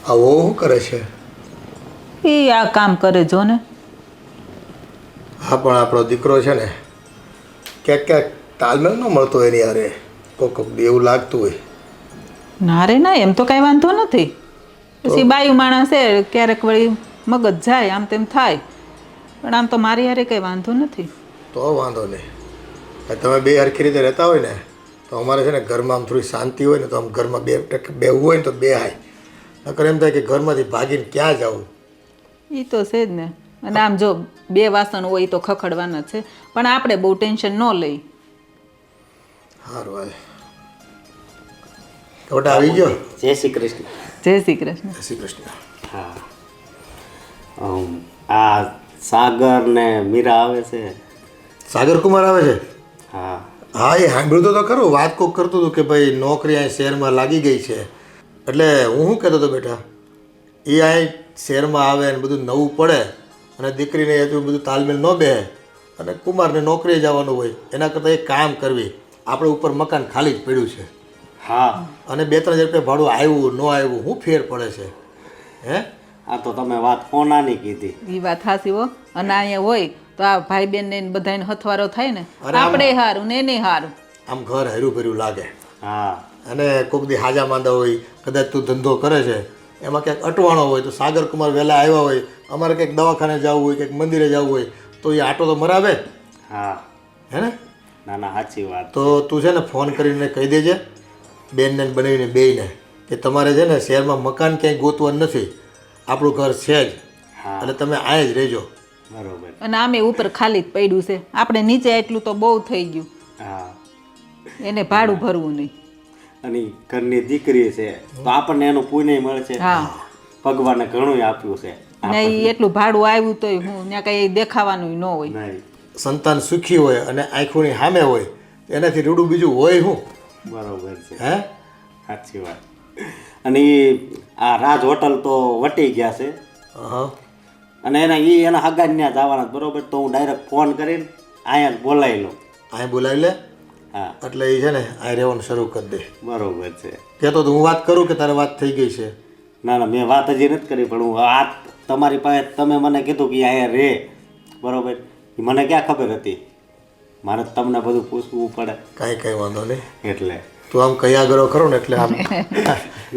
આવો શું કરે છે? એ આ કામ કરે જો ને. હા, પણ આપણો દીકરો છે ને ક્યાંક ક્યાંક તાલમેલ ન મળતો એની યારે કોક એવું લાગતું હોય. ના રે ના, એમ તો કાંઈ વાંધો નથી. પછી બાયું માણસ છે, ક્યારેક વળી મગજ જાય આમ તેમ થાય, પણ આમ તો મારી હારે કંઈ વાંધો નથી. તો વાંધો નહીં. તમે બે હરખી રીતે રહેતા હોય ને તો અમારે છે ને ઘરમાં આમ થોડી શાંતિ હોય ને તો આમ ઘરમાં બેવું હોય ને તો બે હાય, નકર એમ થાય કે ઘરમાંથી ભાગીને ક્યાં જવું. એ તો છે જ ને. અને આમ જો બે વાસણ હોય તો ખખડવાના છે, પણ આપણે બહુ ટેન્શન ન લઈ. સારું હાલ. કવટા આવી ગયો? જય શ્રી કૃષ્ણ. જય શ્રી કૃષ્ણ. જય શ્રી કૃષ્ણ. હા, આ સાગર ને મીરા આવે છે. સાગર કુમાર આવે છે? હા હા, એ સાંભળ્યું તો ખરું. વાત કોક કરતું હતું કે ભાઈ નોકરી અહીં શહેરમાં લાગી ગઈ છે. એટલે હું શું કહેતો હતો બેટા, એ અહીં શહેરમાં આવે ને બધું નવું પડે અને દીકરીને એટલું બધું તાલમેલ ન બેસે અને કુમારને નોકરીએ જવાનું હોય એના કરતાં એક કામ કરવી. આપણે ઉપર મકાન ખાલી જ પડ્યું છે. હા, અને 2-3 હજાર રૂપિયા ભાડું આવ્યું ન આવ્યું શું ફેર પડે છે? હે, આ તો તમે વાત કોનાની કીધી. એ વાત હાસી હો. અને અહીંયા હોય તો આ ભાઈ બેન ને બધાને હથવારો થાય ને, અરે આમ- આપણે હારું ને એને હારું. આમ ઘર હર્યું ભર્યું લાગે. હા, અને કોઈક દી હાજા માંદા હોય, કદાચ તું ધંધો કરે છે એમાં ક્યાંક અટવાણો હોય તો સાગર કુમાર વહેલા આવ્યા હોય, અમારે કંઈક દવાખાને જવું હોય, કંઈક મંદિરે જવું હોય તો એ આટો તો મરાવે. હા, હે ને? ના ના, સાચી વાત. તો તું છે ને ફોન કરીને કહી દેજે બેનને બનાવીને બેયને કે તમારે છે ને શહેરમાં મકાન ક્યાંય ગોતવાનું નથી, આપણું ઘર છે જ. હા, એટલે તમે અહીંયા જ રહેજો. બરોબર. અને આમે ઉપર ખાલી જ પડ્યું છે, આપણે નીચે એટલું તો બહુ થઈ ગયું. હા, એને ભાડું ભરવું નહીં. અને ઈ ઘરની દીકરી છે તો આપણને એનું પુણ્ય મળશે. હા. ભગવાને ઘણું આપ્યું છે. ને ઈ એટલું ભાડું આવ્યું તોય હું ત્યાં કઈ દેખાવાનું ન હોય. નહીં, સંતાન સુખી હોય અને આંખોની સામે હોય એનાથી રૂડું બીજું હોય શું? બરોબર છે. હે, સાચી વાત. અને ઈ આ રાજ હોટલ તો વટી ગયા છે હા, અને એના હગાને ત્યાં જવાના છે, બરોબર. તો હું ડાયરેક્ટ ફોન કરીને અહીંયા જ બોલાવી લઉં. અહીં બોલાવી લે. હા, એટલે એ છે ને અહીં રહેવાનું શરૂ કરી દે. બરોબર છે. કહેતો તો હું વાત કરું કે તારે વાત થઈ ગઈ છે? ના ના, મેં વાત હજી નથી કરી, પણ હું આ તમારી પાસે તમે મને કીધું કે અહીંયા રહે, બરોબર. ઈ મને ક્યાં ખબર હતી, મારે તમને બધું પૂછવું પડે કાંઈ વાંધો નહીં. એટલે. તું આમ કયા કરો ખરો ને એટલે આમ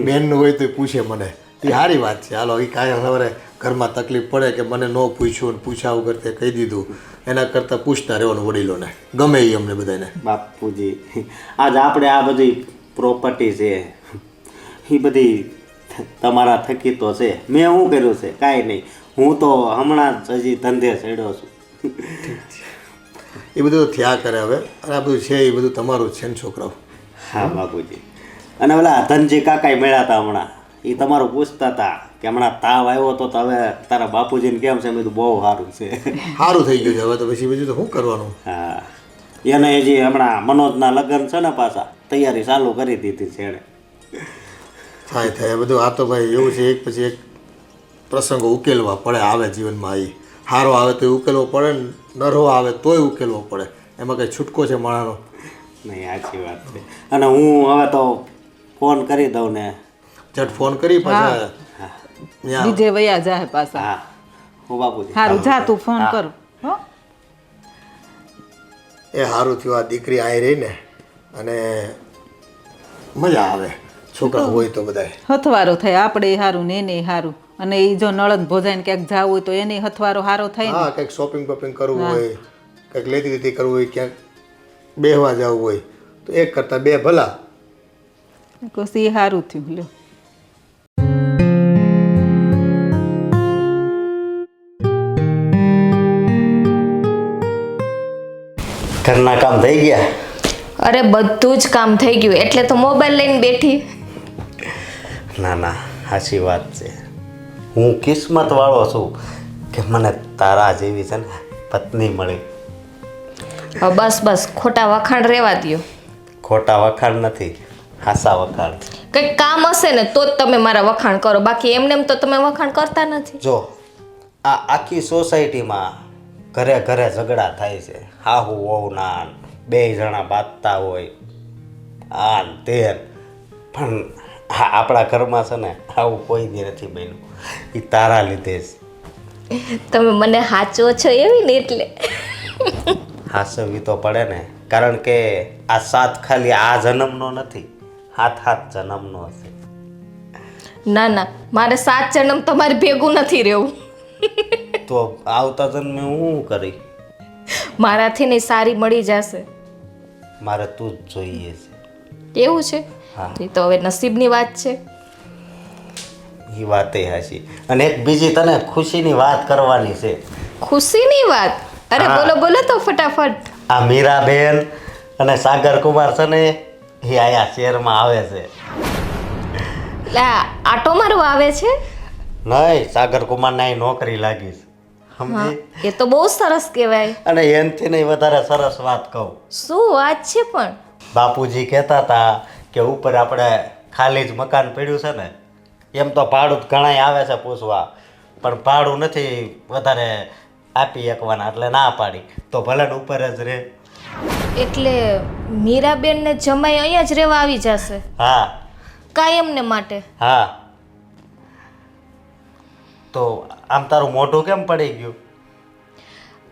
બેનનું હોય તો એ પૂછે મને, એ સારી વાત છે. હાલો, એ કાંઈ સવારે ઘરમાં તકલીફ પડે કે મને ન પૂછ્યું ને પૂછ્યા વગર તે કહી દીધું, એના કરતાં પૂછતા રહેવાનું વડીલોને, ગમે એ અમને બધાને. બાપુજી, આજ આપણે આ બધી પ્રોપર્ટી છે એ બધી તમારા થકી તો છે. મેં શું કર્યું છે? કાંઈ નહીં. હું તો હમણાં જ હજી ધંધે ચડ્યો છું. એ બધું થયા કરે હવે. અને આ બધું છે એ બધું તમારું જ છે ને છોકરાઓ. હા બાપુજી. અને ઓલા ધનજી કાકાએ મળ્યા હતા હમણાં, એ તમારું પૂછતા હતા કે હમણાં તાવ આવ્યો હતો તો હવે તારા બાપુજીને કેમ છે? મેં કીધું બહુ સારું છે. સારું થઈ ગયું છે હવે તો. પછી બીજું તો શું કરવાનું? હા, એને હજી હમણાં મનોજના લગ્ન છે ને, પાછા તૈયારી ચાલુ કરી દીધી છે એણે. થાય થાય આ બધું. આ તો ભાઈ એવું છે, એક પછી એક પ્રસંગો ઉકેલવા પડે આવે જીવનમાં. એ સારો આવે તો ઉકેલવો પડે ને નરો આવે તોય ઉકેલવો પડે. એમાં કંઈ છૂટકો છે માણાનો? નહીં, સાચી વાત છે. અને હું હવે તો ફોન કરી દઉં ને. ઝટ ફોન કરી પાછા ત્યાં. બીજે વયા જાય પાછા. હા, હું બાપુજી. સારું, જા તું ફોન કર હો. એ સારું થયું આ દીકરી અહીં રહી ને, અને મજા આવે છોકરા હોય તો બધાય. હથવારો થાય, આપણે સારું ને એને સારું. અને એ જો નળદ ભોજાઈને ક્યાંક જવું હોય તો એને હથવારો સારો થાય ને. હા, કંઈક શોપિંગ બોપિંગ કરવું હોય, કંઈક લેતી દેતી કરવું હોય, ક્યાંક બેહવા જવું હોય તો એક કરતાં બે ભલા. પછી એ સારું થયું લ્યો. ઘરના કામ થઈ ગયા? અરે બધું જ કામ થઈ ગયું, એટલે તો મોબાઈલ લઈને બેઠી. ના ના, સાચી વાત છે. હું કિસ્મત વાળો છું કે મને તારા જેવી છે ને પત્ની મળી. હવે બસ બસ, ખોટા વખાણ રહેવા દ્યો. ખોટા વખાણ નથી, હાસા વખાણ. કંઈક કામ હશે ને તો જ તમે મારા વખાણ કરો, બાકી એમને એમ તો તમે વખાણ કરતા નથી. જો આ આખી સોસાયટીમાં ઘરે ઘરે ઝઘડા થાય છે. હાહુ વહુ ના, બે જણા બાંધતા હોય આન તેન, પણ હા, આપણા ઘરમાં છે ને આવું કોઈ દી નથી બન્યું. એ તારા લીધે જ. તમે મને હાચો છો એવી ને એટલે. હાસવી તો પડે ને, કારણ કે આ સાથ ખાલી આ જન્મનો નથી, 7 જન્મનો હશે. ના ના, મારે 7 જન્મ તમારે ભેગું નથી રહેવું. તો આવતા જન્મે હું શું કરી? મારાથી નહીં સારી મળી જશે. મારે તું જ જોઈએ છે. એવું છે? હા. એ તો હવે નસીબની વાત છે. એ વાત એ હાચી. અને એક બીજી તને ખુશીની વાત કરવાની છે. ખુશીની વાત? અરે હા. બોલો બોલો તો ફટાફટ. આ મીરાબેન અને સાગર કુમાર છે ને, એ આયા શહેરમાં આવે છે. લા આટો મારવા આવે છે? નહીં, સાગર કુમારને અહીં નોકરી લાગી છે. હા, સમજી? એ તો બહુ સરસ કહેવાય. અને એનથી નહીં વધારે સરસ વાત કહું. શું વાત છે પણ? બાપુજી કહેતા હતા કે ઉપર આપણે ખાલી જ મકાન પડ્યું છે ને, એમ તો ભાડું ઘણાય આવે છે પૂછવા, પણ ભાડું નથી વધારે આપી શકવાના, એટલે ના પાડી. તો ભલે ને ઉપર જ રહે. એટલે મીરાબેન ને જમાઈ અહીંયા જ રહેવા આવી જશે હા કાયમને માટે? હા. તો આમ તારું મોઢું કેમ પડી ગયું?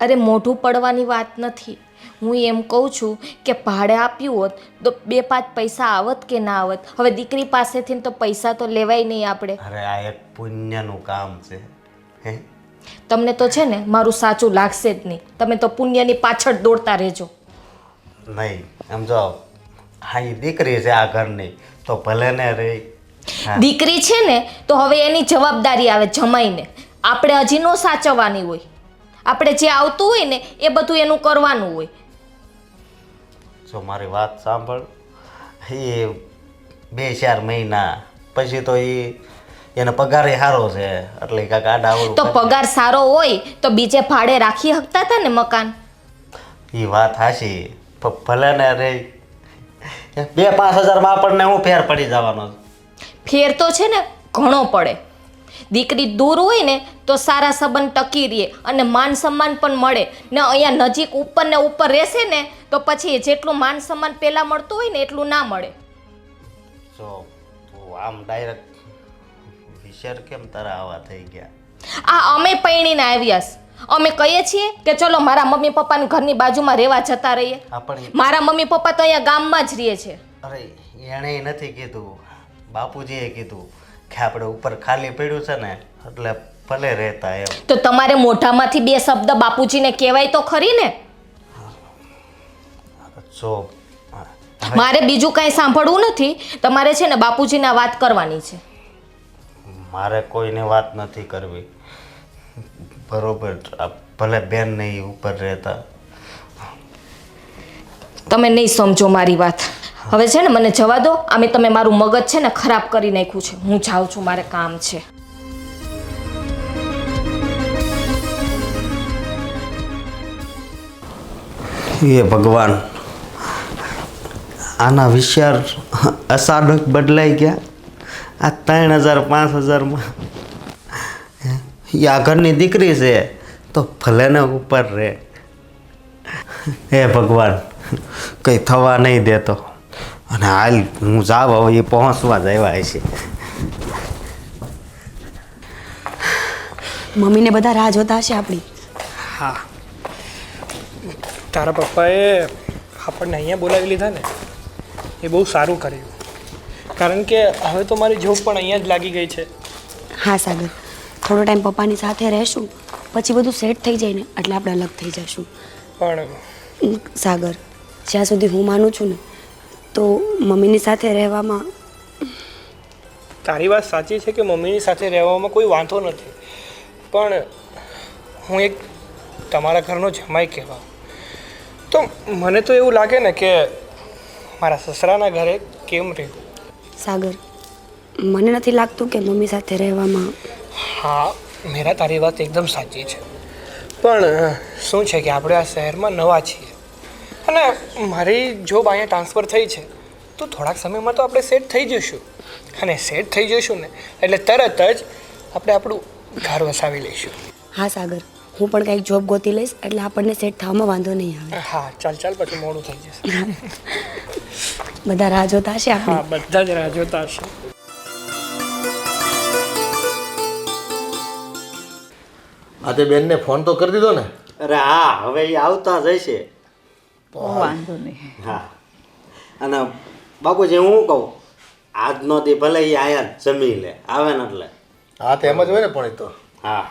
અરે મોઢું પડવાની વાત નથી. હું એમ કહું છું કે ભાડે આપ્યું હોત તો 2-5 પૈસા આવત કે ના આવત? હવે દીકરી પાસેથી તો પૈસા તો લેવાય નહીં આપણે. અરે આ એક પુણ્યનું કામ છે. હે? તમને તો છે ને મારું સાચું લાગશે જ નહીં. તમે તો પુણ્યની પાછળ દોડતા રહેજો. નહીં સમજો, હા એ દીકરી છે આ ઘરની, તો ભલે ને રહી. હા. દીકરી છે ને તો હવે એની જવાબદારી આવે જમાઈને. આપણે હજી નો સાચવવાની હોય. આપણે જે આવતું હોય ને એ બધું એનું કરવાનું હોય. જો મારી વાત સાંભળ, એ 2-4 મહિના પછી તો એને પગાર સારો છે, એટલે કાંઈક આડાવડું તો પગાર સારો હોય તો બીજે ભાડે રાખી શકતા હતા ને મકાન. એ વાત હાશી, ભલે ને રે 2-5 હજારમાં આપણને હું ફેર પડી જવાનો છે? ફેર તો છે ને ઘણો પડે. દીકરી દૂર હોય ને તો સારા સંબંધ ટકી રહે અને માન સન્માન પણ મળે ને. અહીંયા નજીક ઉપર ને ઉપર રહેશે ને તો પછી જેટલું માન સન્માન પહેલાં મળતું હોય ને એટલું ના મળે. જો તું આમ ડાયરેક્ટ વિચાર કેમ તારા આવા થઈ ગયા? આ અમે પૈણીને આવ્યા છે. અમે કહીએ છીએ કે ચલો મારા મમ્મી પપ્પાની ઘરની બાજુમાં રહેવા જતા રહીએ. આપણી મારા મમ્મી પપ્પા તો અહીંયા ગામમાં જ રહે છે. અરે એણે નથી કીધું, બાપુજીએ કીધું કે આપણે ઉપર ખાલી પડ્યું છે ને એટલે ભલે રહેતા એમ. તો તમારે મોઢામાંથી 2 શબ્દ બાપુજીને કહેવાય તો ખરી ને. જો મારે બીજું કાંઈ સાંભળવું નથી. તમારે છે ને બાપુજીના વાત કરવાની છે. મારે કોઈને વાત નથી કરવી, બરોબર? ભલે બેન નહીં ઉપર રહેતા. તમે નહીં સમજો મારી વાત. હવે છે ને મને જવા દો. આમે તમે મારું મગજ છે ને ખરાબ કરી નાખ્યું છે. હું જાઉં છું, મારે કામ છે. એ ભગવાન, આના વિચાર અચાનક બદલાઈ ગયા. આ 3000-5000માં આ ઘરની દીકરી છે તો ભલે ને ઉપર રહે. હે ભગવાન, કંઈ થવા નહીં દેતો. અને હાલ હું જાવ, હવે એ પહોંચવા જ આવ્યા છે. મમ્મીને બધા રાહ જોતા હશે આપણી. હા, તારા પપ્પાએ આપણને અહીંયા બોલાવી લીધા ને એ બહુ સારું કર્યું, કારણ કે હવે તો મારી જોબ પણ અહીંયા જ લાગી ગઈ છે. હા સાગર, થોડો ટાઈમ પપ્પાની સાથે રહેશું, પછી બધું સેટ થઈ જાય ને એટલે આપણે અલગ થઈ જઈશું. પણ સાગર, જ્યાં સુધી હું માનું છું ને તો મમ્મીની સાથે રહેવામાં તારી વાત સાચી છે કે મમ્મીની સાથે રહેવામાં કોઈ વાંધો નથી, પણ હું એક તમારા ઘરનો જમાઈ કહેવા તો મને તો એવું લાગે ને કે મારા સસરાના ઘરે કેમ રહેવું. સાગર, મને નથી લાગતું કે મમ્મી સાથે રહેવામાં. હા મેરા, તારી વાત એકદમ સાચી છે, પણ શું છે કે આપણે આ શહેરમાં નવા છીએ અને મારી જોબ અહીંયા ટ્રાન્સફર થઈ છે, તો થોડાક સમયમાં તો આપણે સેટ થઈ જઈશું. અને સેટ થઈ જઈશું ને એટલે તરત જ આપણે આપણું ઘર વસાવી લઈશું. હા સાગર, હું પણ કંઈક જોબ ગોતી લઈશ એટલે આપણને સેટ થવામાં વાંધો નહીં આવે. હા ચાલ ચાલ, પછી મોડું થઈ જશે. બધા રાહ જોતા હશે હા, આપણે. બધા જ રાહ જોતા હશે. આ તે બેનને ફોન તો કરી દીધો ને? અરે હા, હવે એ આવતા જ હશે. વાંધો નહીં. હા, અને બાપુજી હું કહું, આજનો દી ભલે એ આયા જમી લે, આવે ને એટલે. હા તે એમ જ હોય ને, પણ એ તો હા,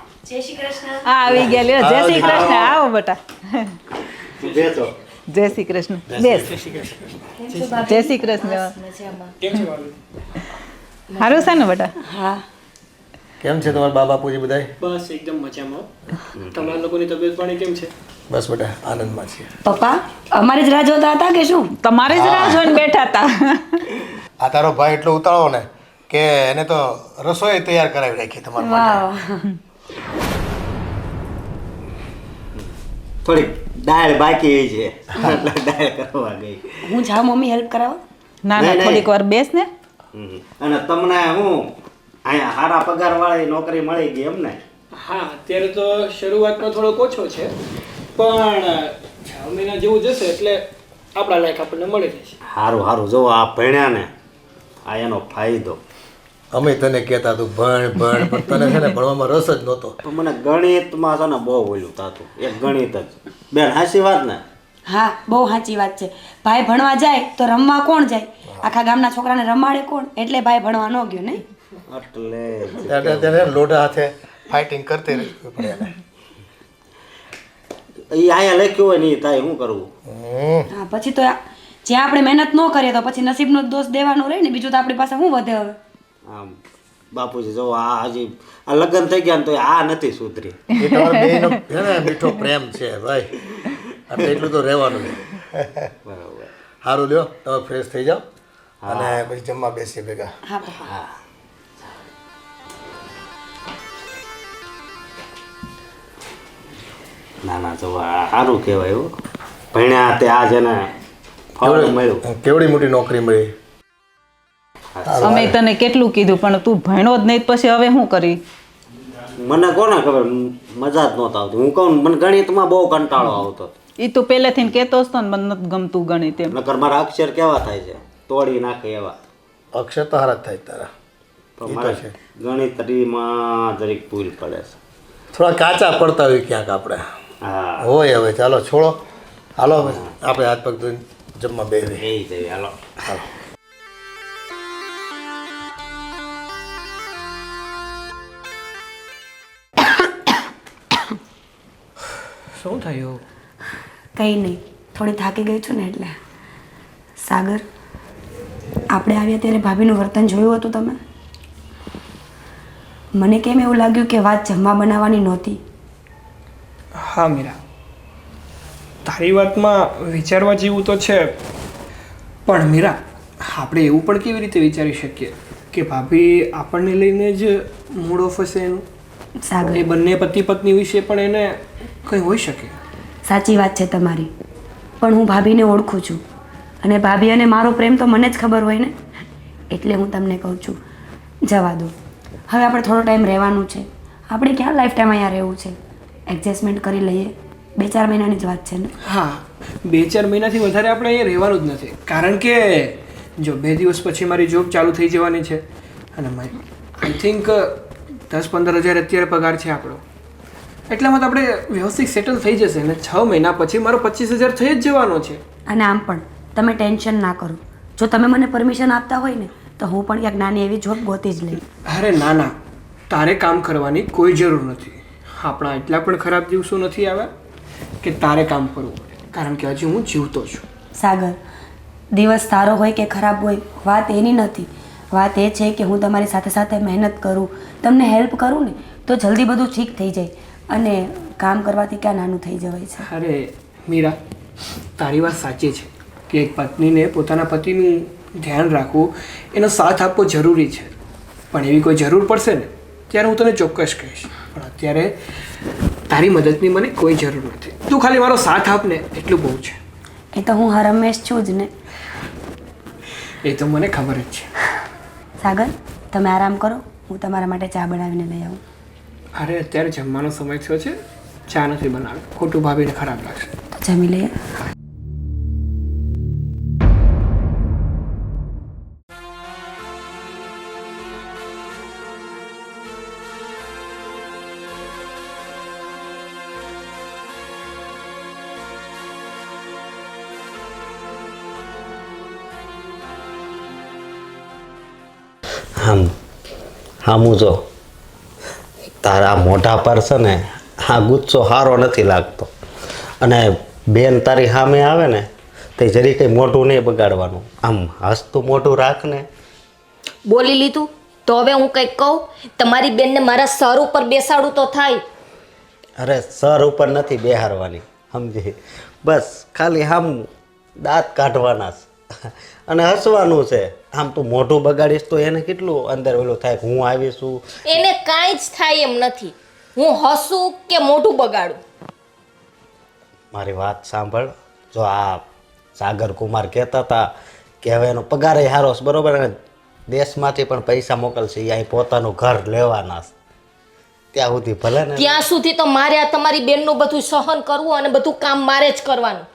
આ આવી ગયા લ્યો. જય શ્રી કૃષ્ણ. આવો બેટા. તું બેસો. જય શ્રી કૃષ્ણ. બેસ. જય શ્રી કૃષ્ણ. સારું છે ને બેટા? હા કેમ છે તમારા બા બાપુજી બધાય? બસ એકદમ મજામાં. તમારા લોકોની તબિયત પાણી કેમ છે? બસ બેટા આનંદમાં છીએ. પપ્પા અમારી જ રાહ જોતા હતા કે શું? તમારી જ રાહ જોઈને બેઠા હતા. આ તારો ભાઈ એટલો ઉતાળો ને કે એને તો રસોઈ તૈયાર કરાવી રાખી તમારા માટે. વાહ થોડીક દાળ બાકી છે એટલે દાળ કરવા ગઈ. હું જાઉં મમ્મી હેલ્પ કરાવવા? ના ના, નહીં, થોડીક વાર બેસ ને. અને તમને હું અહીંયા સારા પગારવાળી નોકરી મળી ગઈ એમ ને? હા, અત્યારે તો શરૂઆતમાં થોડોક ઓછો છે, પણ 6 મહિના જેવું જશે એટલે આપણા લાયક આપણને મળી રહેશે. સારું સારું, જો આ ભણ્યા ને આ એનો ફાયદો. અમે તને કહેતા તું ભણ ભણ, પણ તને છે ને ભણવામાં રસ જ નહોતો. પણ મને ગણિતમાં છે ને બહુ ઓલું થતું, એક ગણિત જ. બેન હાચી વાત ને? હા બહુ સાચી વાત છે. ભાઈ ભણવા જાય તો રમવા કોણ જાય? આખા ગામના છોકરાને રમાડે કોણ? એટલે ભાઈ ભણવા ન ગયો નહીં. એટલે ત્યારે લોઢા હાથે ફાઇટિંગ કરતી રહી પડે એને. એ અહીંયા લખ્યું હોય ને એ થાય શું કરવું? હા પછી તો જ્યાં આપણે મહેનત ન કરીએ તો પછી નસીબનો જ દોષ દેવાનો રહે ને. બીજું તો આપણી પાસે શું વધે હવે? આમ બાપુજી જો આ હજી આ લગ્ન થઈ ગયા ને તો આ નથી સુધરી. એ તમારા બેયનો છે ને મીઠો પ્રેમ છે ભાઈ, એટલે એટલું તો રહેવાનું છે. બરાબર. સારું લ્યો, તમે ફ્રેશ થઈ જાઓ અને પછી જમવા બેસીએ ભેગા. હા પપ્પા. ના ના જો આ સારું કહેવાય હો. ભણ્યા તે આ છે ને ફળ મળ્યું. કેવડી મોટી નોકરી મળી. અમે તને કેટલું કીધું પણ તું ભણ્યો જ નહીં, પછી હવે શું કરી? મને કોને ખબર, મજા જ નહોતી આવતી. હું કહું મને ગણિતમાં બહુ કંટાળો આવતો. એ તું પહેલેથી કહેતો હતો ને, મને નથી ગમતું ગણિત એમ. નકર મારા અક્ષર કેવા થાય છે, તોડી નાખે એવા. અક્ષર તો હારા જ થાય તારા. પણ મારે ગણિતરીમાં જરીક ભૂલ પડે છે. થોડા કાચા પડતા હોય ક્યાંક આપણે. હા, હોય હવે ચાલો છોડો, હાલો હવે આપણે હાથ પગ ધોઈને જમવા બેસી. એ જઈએ હાલો. હાલો. શું થયું? કંઈ નહીં, થોડી થાકી ગઈ છું ને એટલે. સાગર, આપણે આવ્યા ત્યારે ભાભીનું વર્તન જોયું હતું તમે? મને કેમ એવું લાગ્યું કે વાત જમવા બનાવવાની નહોતી? હા મીરા, તારી વાતમાં વિચારવા જેવું તો છે, પણ મીરા આપણે એવું પણ કેવી રીતે વિચારી શકીએ કે ભાભી આપણને લઈને જ મૂડ ઓફ હશે એનું? સાગર, એ બંને પતિ પત્ની વિશે પણ એને કંઈ હોઈ શકે. સાચી વાત છે તમારી, પણ હું ભાભીને ઓળખું છું અને ભાભી અને મારો પ્રેમ તો મને જ ખબર હોય ને. એટલે હું તમને કહું છું, જવા દો. હવે આપણે થોડો ટાઈમ રહેવાનું છે. આપણે ક્યાં લાઈફ ટાઈમ અહીંયા રહેવું છે? એડજસ્ટમેન્ટ કરી લઈએ. 2-4 મહિનાની જ વાત છે ને. હા, 2-4 મહિનાથી વધારે આપણે અહીંયા રહેવાનું જ નથી, કારણ કે જો 2 દિવસ પછી મારી જોબ ચાલુ થઈ જવાની છે અને આઈ થિંક 10-15 હજાર અત્યારે પગાર છે આપણો. એટલામાં તો આપણે વ્યવસ્થિત સેટલ થઈ જશે અને 6 મહિના પછી મારો 25,000 થઈ જ જવાનો છે. અને આમ પણ તમે ટેન્શન ના કરો. જો તમે મને પરમિશન આપતા હોય ને તો હું પણ ક્યાંક નાની એવી જોબ ગોતી જ લઈ. અરે ના ના, તારે કામ કરવાની કોઈ જરૂર નથી. આપણા એટલા પણ ખરાબ દિવસો નથી આવ્યા કે તારે કામ કરવું પડે, કારણ કે હજી હું જીવતો છું. સાગર, દિવસ સારો હોય કે ખરાબ હોય વાત એની નથી. વાત એ છે કે હું તમારી સાથે સાથે મહેનત કરું, તમને હેલ્પ કરું ને તો જલ્દી બધું ઠીક થઈ જાય. અને કામ કરવાથી ક્યાં નાનું થઈ જવાય છે. અરે મીરા, તારી વાત સાચી છે કે એક પત્નીને પોતાના પતિનું ધ્યાન રાખવું, એનો સાથ આપવો જરૂરી છે, પણ એવી કોઈ જરૂર પડશે ને ત્યારે હું તને ચોક્કસ કહીશ. પણ અત્યારે તારી મદદની મને કોઈ જરૂર નથી. તું ખાલી મારો સાથ આપ ને એટલું બહુ છે. એ તો હું હરમેશ છું જ ને. એ તો મને ખબર જ છે. સાગર, તમે આરામ કરો, હું તમારા માટે ચા બનાવીને લઈ આવું. અરે અત્યારે જમવાનો સમય થયો છે, ચા નથી બનાવે, ખોટું ભાભીને ખરાબ લાગશે. તો જમી લઈએ. હામું જો તારા મોઢા પર છે ને આ ગુસ્સો સારો નથી લાગતો. અને બેન તારી સામે આવે ને તે જરી કંઈ મોઢું નહીં બગાડવાનું, આમ હસતું મોઢું રાખ ને. બોલી લીધું તો હવે હું કંઈક કહું? તમારી બેનને મારા સર ઉપર બેસાડું તો થાય. અરે સર ઉપર નથી બેહારવાની, સમજી? બસ ખાલી આમ દાંત કાઢવાના છે અને હસવાનું છે. આમ તું મોઢું બગાડીશ તો એને કેટલું અંદર ઓલું થાય કે હું આવીશું. એને કાંઈ જ થાય એમ નથી. હું હસું કે મોઢું બગાડું. મારી વાત સાંભળ. જો આ સાગર કુમાર કહેતા હતા કે હવે એનો પગાર સારો છે, બરોબર, અને દેશમાંથી પણ પૈસા મોકલશે, એ અહીં પોતાનું ઘર લેવાના છે. ત્યાં સુધી ભલે ને. ત્યાં સુધી તો મારે આ તમારી બેનનું બધું સહન કરવું અને બધું કામ મારે જ કરવાનું.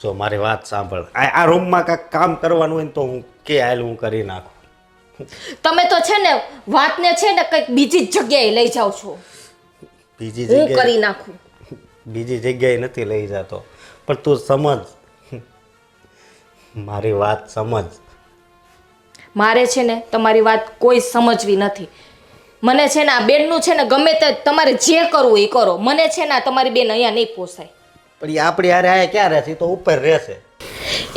જો મારી વાત સાંભળ, આ રૂમમાં કાંઈક કામ કરવાનું હોય ને તો હું કે હાલ હું કરી નાખું. તમે તો છે ને વાતને છે ને કંઈક બીજી જ જગ્યાએ લઈ જાઓ છો. બીજી હું જગ્યાએ કરી નાખું. બીજી જગ્યાએ નથી લઈ જતો, પણ તું સમજ, મારી વાત સમજ. મારે છે ને તમારી વાત કોઈ સમજવી નથી. મને છે ને આ બેનનું છે ને ગમે તે તમારે જે કરવું એ કરો. મને છે ને આ તમારી બેન અહીંયા નહીં પોસાય. પણ એ આપણી હારે આયા ક્યાં રહેશે? તો ઉપર રહેશે.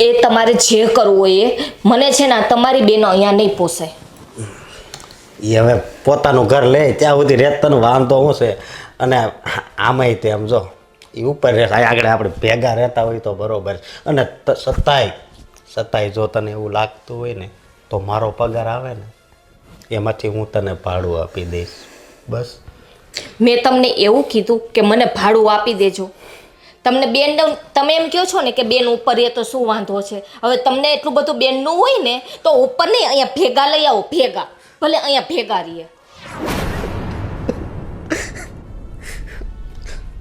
એ તમારે જે કરવું હોય એ. મને છે ને આ તમારી બેન અહીંયા નહીં પોસાય. એ હવે પોતાનું ઘર લે ત્યાં સુધી રહેતાનો વાંધો શું છે? અને આમાંય તેમ જો એ ઉપર રહેશે. આગળ આપણે ભેગા રહેતા હોય તો બરોબર. અને સતાય જો તને એવું લાગતું હોય ને તો મારો પગાર આવે ને એમાંથી હું તને ભાડું આપી દઈશ. બસ. મેં તમને એવું કીધું કે મને ભાડું આપી દેજો. તમને બેન, તમે એમ કહો છો ને કે બેન ઉપર રહે તો શું વાંધો છે? હવે તમને એટલું બધું બેનનું હોય ને તો ઉપર નહીં, અહીંયા ભેગા લઈ આવો. ભેગા ભલે અહીંયા ભેગા રહીએ.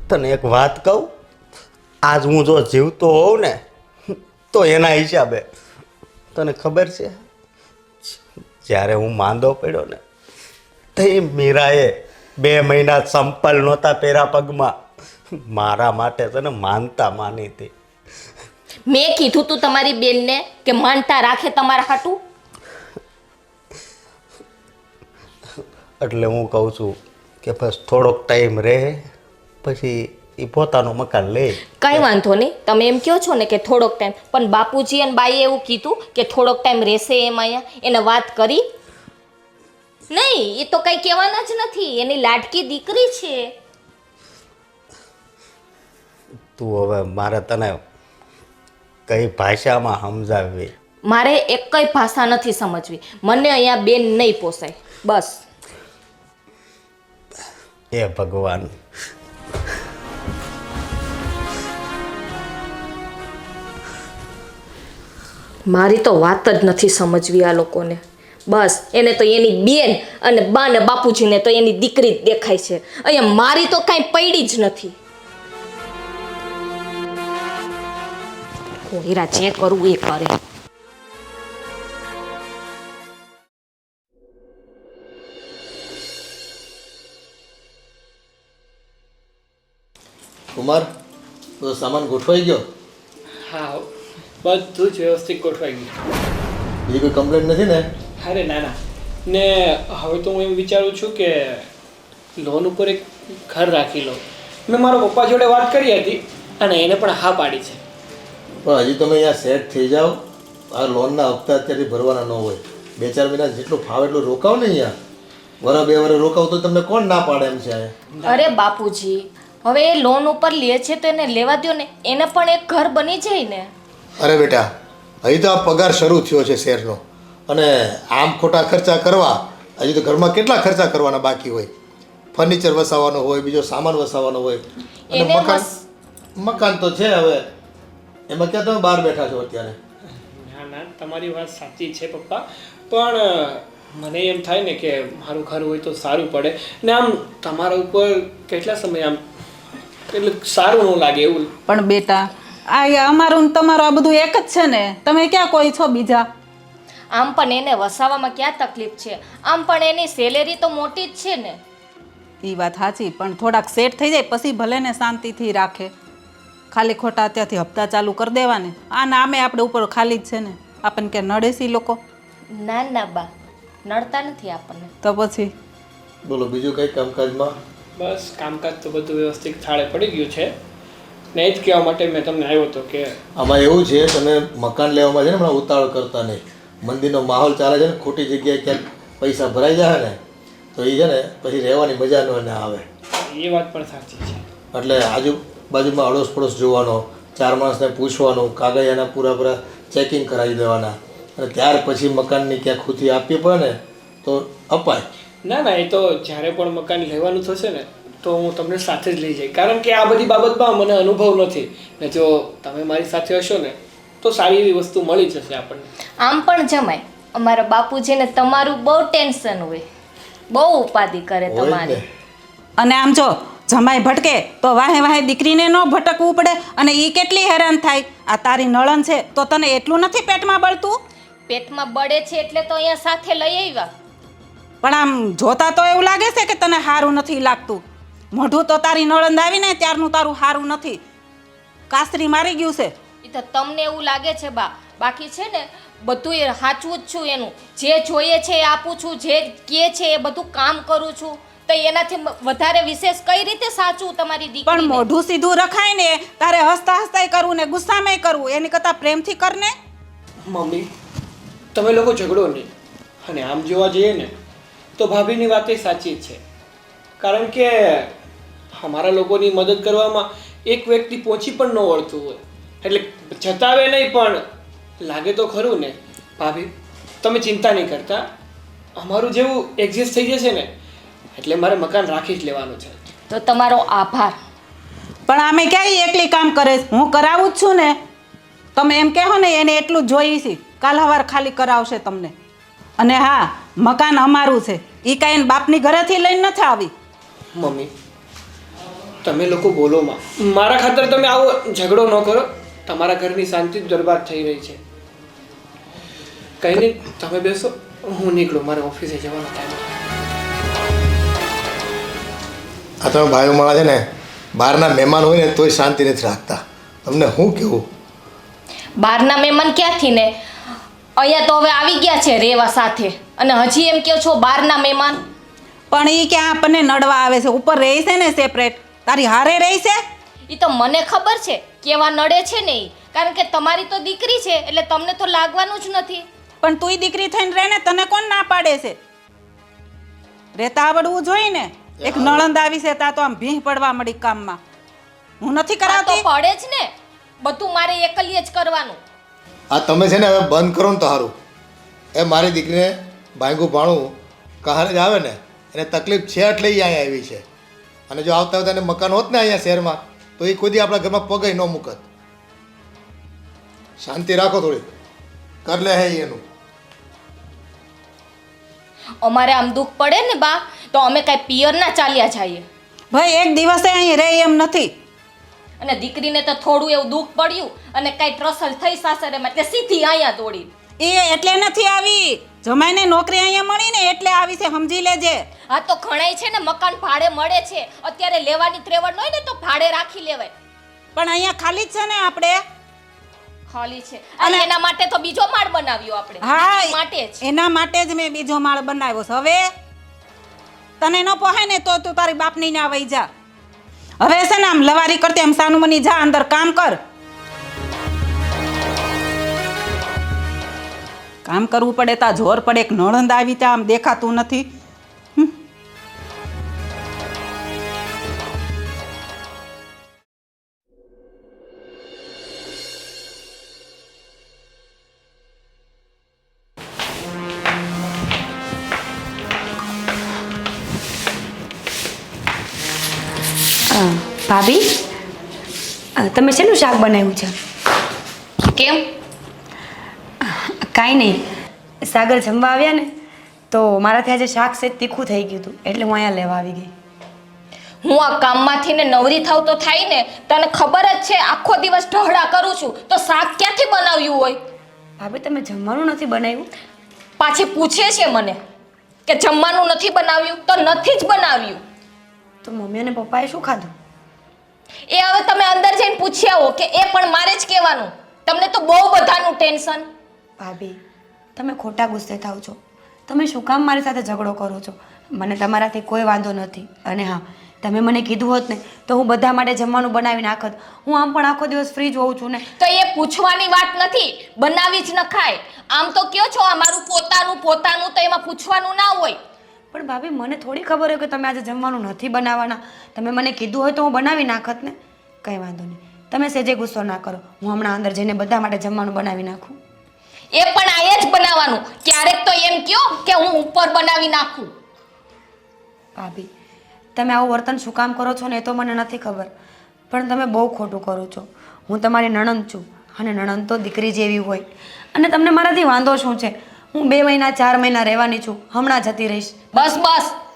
તને એક વાત કહું, આજ હું જો જીવતો હોઉં ને તો એના હિસાબે. તને ખબર છે જ્યારે હું માંદો પડ્યો ને તે મીરાએ 2 મહિના સંપલ નહોતા પહેર્યા પગમાં, મારા માટે તને માનતા માની હતી. મેં કીધું તું તમારી બેનને કે માનતા રાખે તમારા હાટું. એટલે હું કહું છું કે બસ થોડોક ટાઈમ રહે પછી એ પોતાનું મકાન લે. કંઈ વાંધો નહીં. તમે એમ કહો છો ને કે થોડોક ટાઈમ, પણ બાપુજી અને બાઈએ એવું કીધું કે થોડોક ટાઈમ રહેશે એમ અહીંયા. એને વાત કરી નહીં? એ તો કંઈ કહેવાના જ નથી. એની લાડકી દીકરી છે. તું હવે મારે તને કઈ ભાષામાં સમજાવવી? મારે એક કઈ ભાષા નથી સમજવી. મને અહીંયા બેન નહીં પોસાય. બસ. એ ભગવાન. મારી તો વાત જ નથી સમજવી આ લોકોને. બસ એને તો એની બેન અને બા ને બાપુજીને તો એની દીકરી જ દેખાય છે. અહીંયા મારી તો કાંઈ પડી જ નથી. હીરા જે કરવું એ કરે. કુમાર, બધો સામાન ગોઠવાઈ ગયો? હા, બધું જ વ્યવસ્થિત ગોઠવાઈ ગયું. બીજી કોઈ કમ્પ્લેન્ટ નથી ને? અરે ના ના. ને હવે તો હું એમ વિચારું છું કે લોન ઉપર એક ઘર રાખી લો. મેં મારા પપ્પા જોડે વાત કરી હતી અને એને પણ હા પાડી છે. પણ હજી તમે અહીંયા સેટ થઈ જાઓ. આ લોનના હપ્તા અત્યારથી ભરવાના ન હોય. 2-4 મહિના જેટલું ફાવે એટલું રોકાવ ને અહીંયા. 1-2 વર્ષ રોકાવ તો તમને કોણ ના પાડે એમ છે? અરે બાપુજી, હવે એ લોન ઉપર લે છે તો એને લેવા દો ને. એને પણ એક ઘર બની જાય ને. અરે બેટા, હજી તો આ પગાર શરૂ થયો છે શેરનો, અને આમ ખોટા ખર્ચા કરવા હજી તો ઘરમાં કેટલા ખર્ચા કરવાના બાકી હોય. ફર્નિચર વસાવવાનો હોય, બીજો સામાન વસાવવાનો હોય, અને એને મકાન તો છે. હવે એમાં ક્યાં તમે બહાર બેઠા છો અત્યારે? ના ના, તમારી વાત સાચી છે પપ્પા, પણ મને એમ થાય ને કે મારું ઘર હોય તો સારું પડે ને. આમ તમારા ઉપર કેટલા સમય આમ એટલે સારું ન લાગે એવું. પણ બેટા, આ અમારું ને તમારું આ બધું એક જ છે ને. તમે ક્યાં કોઈ છો બીજા? આમ પણ એને વસાવામાં ક્યાં તકલીફ છે? આમ પણ એની સેલેરી તો મોટી જ છે ને. એ વાત સાચી, પણ થોડાક સેટ થઈ જાય પછી ભલે ને શાંતિથી રાખે. ખાલી ખોટા અત્યારથી હપ્તા ચાલુ કરી દેવાને. આ નામે આપણે ઉપર ખાલી જ છે ને. આપણને કે નડે છે લોકો? ના ના બા, નડતા નથી આપણને. તો પછી બોલો બીજું કંઈ કામકાજમાં? બસ કામકાજ તો બધું વ્યવસ્થિત થાળે પડી ગયું છે ને એ જ કહેવા માટે મેં તમને આવ્યો હતો કે આમાં એવું છે તમે મકાન લેવામાં છે ને હમણાં ઉતાવળ કરતા નહીં. મંદિરનો માહોલ ચાલે છે ને, ખોટી જગ્યાએ ક્યાંક પૈસા ભરાઈ જાય ને તો એ છે ને પછી રહેવાની મજા ન આવે. એ વાત પણ સાચી છે. એટલે આજુબાજુમાં અડોશ પડોશ જોવાનો, 4 માણસને પૂછવાનું, કાગળિયાના પૂરા ચેકિંગ કરાવી દેવાના અને ત્યાર પછી મકાનની ક્યાંક ખૂતી આપવી પડે ને તો અપાય. ના ના, એ તો જ્યારે પણ મકાન લેવાનું થશે ને તો હું તમને સાથે જ લઈ જઈશ, કારણ કે આ બધી બાબતમાં મને અનુભવ નથી ને જો તમે મારી સાથે હશો ને તો સારી એવી વસ્તુ મળી જશે આપણને. આમ પણ જમાય, અમારા બાપુજીને તમારું બહુ ટેન્શન હોય, બહુ ઉપાધિ કરે હોય જ તમારી. ને. અને આમ જો જમાઈ ભટકે તો વાહે વાહે દીકરીને ન ભટકવું પડે અને એ કેટલી હેરાન થાય. આ તારી નળન છે તો તને એટલું નથી પેટમાં બળતું? પેટમાં બળે છે એટલે તો અહીંયા સાથે લઈ આવ્યા. પણ આમ જોતા તો એવું લાગે છે કે તને સારું નથી લાગતું. મોઢું તો તારી નળંદ આવીને ત્યારનું તારું સારું નથી, કાસરી મારી ગયું છે. એ તો તમને એવું લાગે છે બા, બાકી છે ને બધું એ સાચું જ છું. એનું જે જોઈએ છે એ આપું છું, જે કહે છે એ બધું કામ કરું છું. તો એનાથી વધારે વિશેષ કઈ રીતે સાચું તમારી પણ દીકરી? મોઢું સીધું રખાય ને તારે હસતા હસતાય કરવું ને ગુસ્સામાંય કરવું, એની કરતાં પ્રેમથી કર ને. મમ્મી, તમે લોકો ઝઘડો નહીં. અને આમ જોવા જઈએ ને તો ભાભીની વાત એ સાચી જ છે, કારણ કે અમારા લોકોની મદદ કરવામાં એક વ્યક્તિ પહોંચી પણ ન વળતું હોય એટલે જતાવે નહીં પણ લાગે તો ખરું ને. ભાભી તમે ચિંતા નહીં કરતા, અમારું જેવું એડજસ્ટ થઈ જશે ને એટલે મારે મકાન રાખી જ લેવાનું છે. તો તમારો આભાર. પણ આમે ક્યાંય એકલી કામ કરે છે? હું કરાવું જ છું ને. તમે એમ કહો ને એને એટલું જ જોઈ છે, કાલ સવાર ખાલી કરાવશે તમને. અને હા, મકાન અમારું છે, એ કાંઈ એને બાપની ઘરેથી લઈને નથી આવી. મમ્મી તમે લોકો બોલોમાં, મારા ખાતર તમે આવો ઝઘડો ન કરો. તમારા ઘરની શાંતિ જ બરબાદ થઈ રહી છે. કંઈ નહીં, તમે બેસો, હું નીકળું, મારે ઓફિસે જવાનો ટાઈમ છે. આ તમે ભાઈઓ મારા છે ને બહારના મહેમાન હોય ને તોય શાંતિ નથી રાખતા. તમને શું કહેવું? બહારના મહેમાન ક્યાંથી ને, અહીંયા તો હવે આવી ગયા છે રેવા સાથે અને હજી એમ કહો છો બહારના મહેમાન? પણ એ ક્યાં આપણને નડવા આવે છે? ઉપર રહે છે ને સેપરેટ, તારી હારે રહી છે. એ તો મને ખબર છે કેવા નડે છે ને એ, કારણ કે તમારી તો દીકરી છે એટલે તમને તો લાગવાનું જ નથી. પણ તુંય દીકરી થઈને રહે ને, તને કોણ ના પાડે છે? રહેતા આવડવું જોઈએ ને. એક નળંદ આવી છે તા તો આમ ભીંહ પડવા મળી કામમાં. હું નથી આ તો કરાવતી. પડે જ ને, બધું મારે એકલીએ જ કરવાનું. આ તમે છે ને હવે બંધ કરો ને તો સારું. એ મારી દીકરીને ભાંગું ભાણું કહારે જ આવે ને એને તકલીફ છે એટલે એ અહીંયા આવી છે. અને જો આવતા આવતા એને મકાન હોત ને અહીંયા શહેરમાં તો એ કોઈ દી આપણા ઘરમાં પગે ન મૂકત. શાંતિ રાખો થોડી, કર લે હે એનું. અમારે આમ દુઃખ પડે ને બા તો અમે કાંઈ પિયર ના ચાલ્યા જઈએ. ભાઈ એક દિવસે અહીં રહે એમ નથી. અને દીકરીને તો થોડું એવું દુઃખ પડ્યું અને કાંઈ ટ્રસલ થઈ સાસરેમાં એટલે સીધી અહીંયા દોડી. એ એટલે નથી આવી, જમાઈને નોકરી અહીંયા મળી ને એટલે આવી છે, સમજી લેજે. હા તો ઘણાય છે ને મકાન ભાડે મળે છે, અત્યારે લેવાની ત્રેવડ ન હોય ને તો ભાડે રાખી લેવાય. પણ અહીંયા ખાલી જ છે ને આપણે. ખાલી છે અને એના માટે તો બીજો માળ બનાવ્યો આપણે. હા, એ માટે જ. એના માટે જ મેં બીજો માળ બનાવ્યો છે. હવે તને ન પોહાય ને તો તું તારી બાપની ના વઈ જા. હવે છે ને આમ લવારી કરતી આમ સાનુમની જા, અંદર કામ કર. કામ કરવું પડે તા જોર પડે. એક નણંદ આવી ત્યાં આમ દેખાતું નથી. ભાભી, તમે શેનું શાક બનાવ્યું છે? કેમ? કાંઈ નહીં, સાગર જમવા આવ્યા ને તો મારાથી આજે શાક સેજ તીખું થઈ ગયું હતું એટલે હું અહીંયા લેવા આવી ગઈ. હું આ કામમાંથી ને નવરી થાવ તો થાય ને, તને ખબર જ છે આખો દિવસ ઢહડા કરું છું તો શાક ક્યાંથી બનાવ્યું હોય? ભાભી તમે જમવાનું નથી બનાવ્યું? પાછી પૂછે છે મને કે જમવાનું નથી બનાવ્યું, તો નથી જ બનાવ્યું. તો મમ્મી અને પપ્પાએ શું ખાધું? એ હવે તમે અંદર જઈને પૂછી આવો કે એ પણ મારે જ કહેવાનું. તમને તો બહુ બધાનું ટેન્શન. ભાભી તમે ખોટા ગુસ્સે થાવ છો. તમે શું કામ મારી સાથે ઝઘડો કરો છો? મને તમારાથી કોઈ વાંધો નથી. અને હા, તમે મને કીધું હોત ને તો હું બધા માટે જમવાનું બનાવી નાખત. હું આમ પણ આખો દિવસ ફ્રી જ હોઉં છું ને. તો એ પૂછવાની વાત નથી, બનાવી જ ન ખાય. આમ તો કયો છો આ મારું પોતાનું તો એમાં પૂછવાનું ના હોય. પણ ભાભી, મને થોડી ખબર હોય કે તમે આજે જમવાનું નથી બનાવવાના. તમે મને કીધું હોય તો હું બનાવી નાખત ને. કંઈ વાંધો નહીં, તમે સેજે ગુસ્સો ના કરો. હું હમણાં અંદર જઈને બધા માટે જમવાનું બનાવી નાખું. એ પણ આયે જ બનાવવાનું. ક્યારેક તો એમ કયો કે હું ઉપર બનાવી નાખું. ભાભી, તમે આવું વર્તન શું કામ કરો છો ને એ તો મને નથી ખબર, પણ તમે બહુ ખોટું કરો છો. હું તમારી નણંદ છું અને નણંદ તો દીકરી જેવી હોય. અને તમને મારાથી વાંધો શું છે? હું 2 મહિના 4 મહિના રહેવાની છું, હમણાં જતી રહીશ. બસ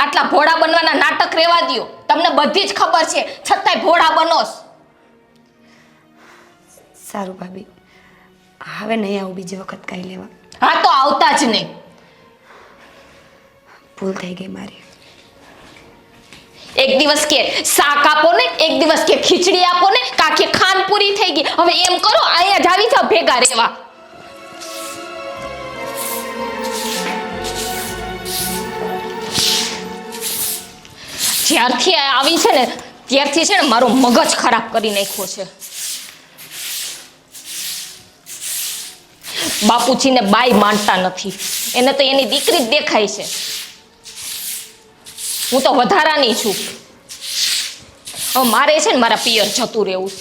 આટલા ભોળા બનવાના નાટક રહેવા દ્યો. તમને બધી જ ખબર છે, છતાંય ભોળા બનોસ. સારું ભાભી, હવે નહીં આવું બીજી વખત કાંઈ લેવા. હા તો આવતા જ નહીં. ભૂલ થઈ ગઈ મારી. એક દિવસ કે શાક આપો ને, એક દિવસ કે ખીચડી આપો ને, કાકે ખાન પૂરી થઈ ગઈ. હવે એમ કરો, અહીંયા જ આવી જાવ ભેગા રહેવા. જ્યારથી આવી છે ને ત્યારથી છે ને મારો મગજ ખરાબ કરી નાખ્યો છે. બાપુજીને બાઈ માનતા નથી, એને તો એની દીકરી જ દેખાય છે. હું તો વધારાની છું. હવે મારે છે ને મારા પિયર જતું રહેવું.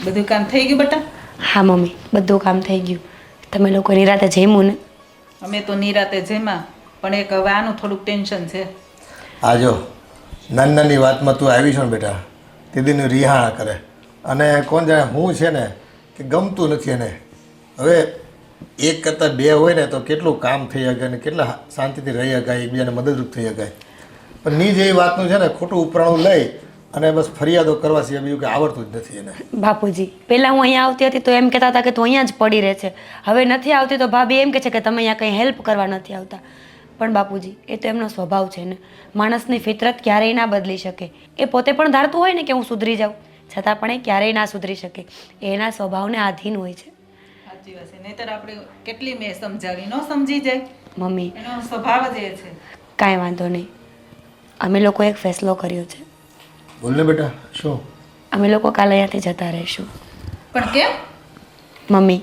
બધું કામ થઈ ગયું બેટા? હા મમ્મી, બધું કામ થઈ ગયું. તમે લોકો નિરાતે જમ્યું ને? અમે તો નિરાતે જમ્યા, પણ એક હવે આનું થોડુંક ટેન્શન છે. આ જો નાની વાતમાં તું આવી છો ને બેટા, દીદીનું રિહાણા કરે અને કોણ જાણે હું છે ને કે ગમતું નથી એને. હવે એક કરતાં 2 હોય ને તો કેટલું કામ થઈ શકે ને કેટલા શાંતિથી રહી શકાય, એકબીજાને મદદરૂપ થઈ શકાય. પણ ની જેવી વાતનું છે ને ખોટું ઉપરાણું લઈ અને બસ ફરિયાદો કરવા સિવાય બીજું કંઈ આવડતું જ નથી એને. બાપુજી, પહેલાં હું અહીંયા આવતી હતી તો એમ કહેતા હતા કે તું અહીંયા જ પડી રહે છે. હવે નથી આવતી તો ભાભી એમ કહે છે કે તમે અહીંયા કંઈ હેલ્પ કરવા નથી આવતા. પણ બાપુજી, એ તો એમનો સ્વભાવ છે ને. માણસની ફિતરત ક્યારેય ના બદલી શકે. એ પોતે પણ ધારતું હોય ને કે હું સુધરી જાઉં, છતાં પણ એ ક્યારેય ના સુધરી શકે. એ એના સ્વભાવને આધીન હોય છે. સાચી વાત છે, નહીંતર આપણે કેટલી મેં સમજાવી ન સમજી જાય. મમ્મી, એનો સ્વભાવ જ એ છે. કાંઈ વાંધો નહીં. અમે લોકો એક ફેસલો કર્યો છે. બોલ ને બેટા, શું? અમે લોકો કાલે અહીંયાથી જતા રહીશું. પણ કેમ? મમ્મી,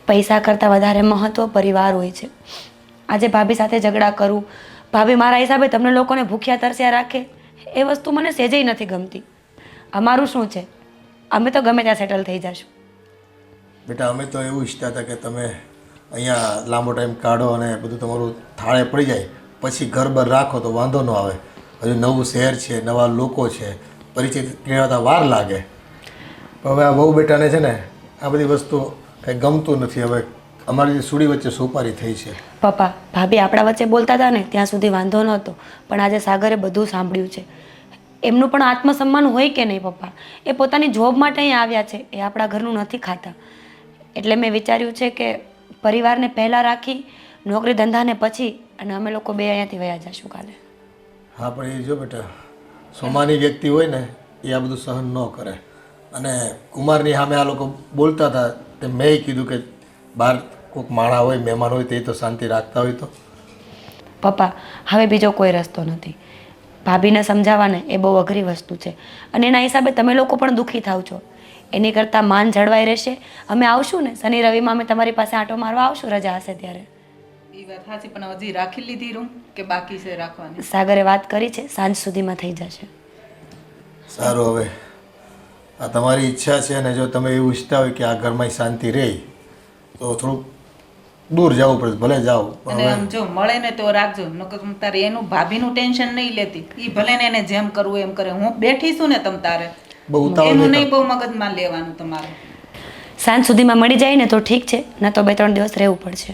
પૈસા કરતાં વધારે મહત્ત્વ પરિવાર હોય છે. આજે ભાભી સાથે ઝઘડા કરું, ભાભી મારા હિસાબે તમને લોકોને ભૂખ્યા તરસ્યા રાખે, એ વસ્તુ મને સહેજેય નથી ગમતી. અમારું શું છે? અમે તો ગમે ત્યાં સેટલ થઈ જશું. બેટા, અમે તો એવું ઈચ્છતા હતા કે તમે અહીંયા લાંબો ટાઈમ કાઢો અને બધું તમારું થાળે પડી જાય, પછી ઘર બર રાખો તો વાંધો ન આવે. હજુ નવું શહેર છે, નવા લોકો છે, પરિચિત કહેવાતા વાર લાગે. પણ હવે આ વહુ બેટાને છે ને આ બધી વસ્તુ કંઈ ગમતું નથી. હવે અમારી જે સુડી વચ્ચે સોપારી થઈ છે. પપ્પા, ભાભી આપણા વચ્ચે બોલતા હતા ને ત્યાં સુધી વાંધો નહોતો, પણ આજે સાગરે બધું સાંભળ્યું છે. એમનું પણ આત્મસન્માન હોય કે નહીં પપ્પા? એ પોતાની જોબ માટે અહીં આવ્યા છે, એ આપણા ઘરનું નથી ખાતા. એટલે મેં વિચાર્યું છે કે પરિવારને પહેલાં રાખી નોકરી ધંધાને પછી, અને અમે લોકો 2 અહીંયાથી વયા જઈશું કાલે. હા, પણ એ જો બેટા, સોમાની વ્યક્તિ હોય ને એ આ બધું સહન ન કરે. અને કુમારની સામે આ લોકો બોલતા હતા તે મેં કીધું કે બહાર કોઈક માણા હોય, મહેમાન હોય તે તો શાંતિ રાખતા હોય તો. પપ્પા, હવે બીજો કોઈ રસ્તો નથી. ભાભીને સમજાવવાને એ બહુ અઘરી વસ્તુ છે, અને એના હિસાબે તમે લોકો પણ દુઃખી થાવ છો. એની કરતાં માન જળવાઈ રહેશે. અમે આવશું ને શનિ રવિમાં, અમે તમારી પાસે આંટો મારવા આવશું રજા હશે ત્યારે. એ વાત સાચી, પણ હજી રાખી લીધી રૂમ કે બાકી છે રાખવાની? સાગરે વાત કરી છે, સાંજ સુધીમાં થઈ જશે. સારું, હવે આ તમારી ઈચ્છા છે અને જો તમે એવું ઈચ્છતા હોય કે આ ઘરમાં શાંતિ રહે તો થોડુંક દૂર જવું પડે, ભલે જાઓ. અને આમ જો મળે ને તો રાખજો, નકર તારે એનું ભાભીનું ટેન્શન નહીં લેતી. એ ભલે ને એને જેમ કરવું એમ કરે, હું બેઠી છું ને તમ તારે. બહુ ઉતાવળ એનું નહીં નહીં બહુ મગજમાં લેવાનું તમારે. સાંજ સુધીમાં મળી જાય ને તો ઠીક છે, ના તો 2-3 દિવસ રહેવું પડશે.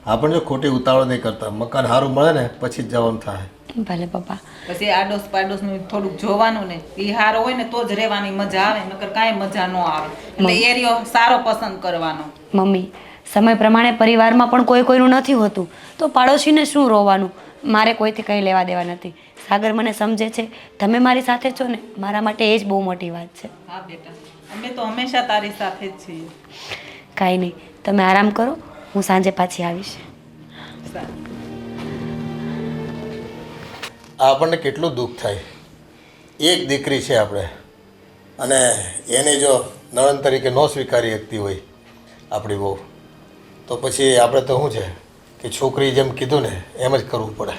હા, પણ જો ખોટી ઉતાવળ નહીં કરતા, મકાન સારું મળે ને પછી જ જવાનું થાય. ભલે પપ્પા. પછી આડોશ પાડોશનું થોડુંક જોવાનું ને એ હારો હોય ને તો જ રહેવાની મજા આવે નકર કાંઈ મજા ન આવે એટલે એરિયો સારો પસંદ કરવાનો. મમ્મી, સમય પ્રમાણે પરિવારમાં પણ કોઈ કોઈનું નથી હોતું, તો પાડોશીને શું રોવાનું? મારે કોઈથી કંઈ લેવા દેવા નથી. સાગર મને સમજે છે, તમે મારી સાથે છો ને, મારા માટે એ જ બહુ મોટી વાત છે. હા બેટા, અમે તો હંમેશા તારી સાથે જ છીએ. કાંઈ નહીં, તમે આરામ કરો, હું સાંજે પાછી આવીશ. સારું. આપણને કેટલું દુઃખ થાય. એક દીકરી છે આપણે, અને એને જો નણંદ તરીકે ન સ્વીકારી શકતી હોય આપણી બહુ, તો પછી આપણે તો શું છે કે છોકરી જેમ કીધું ને એમ જ કરવું પડે.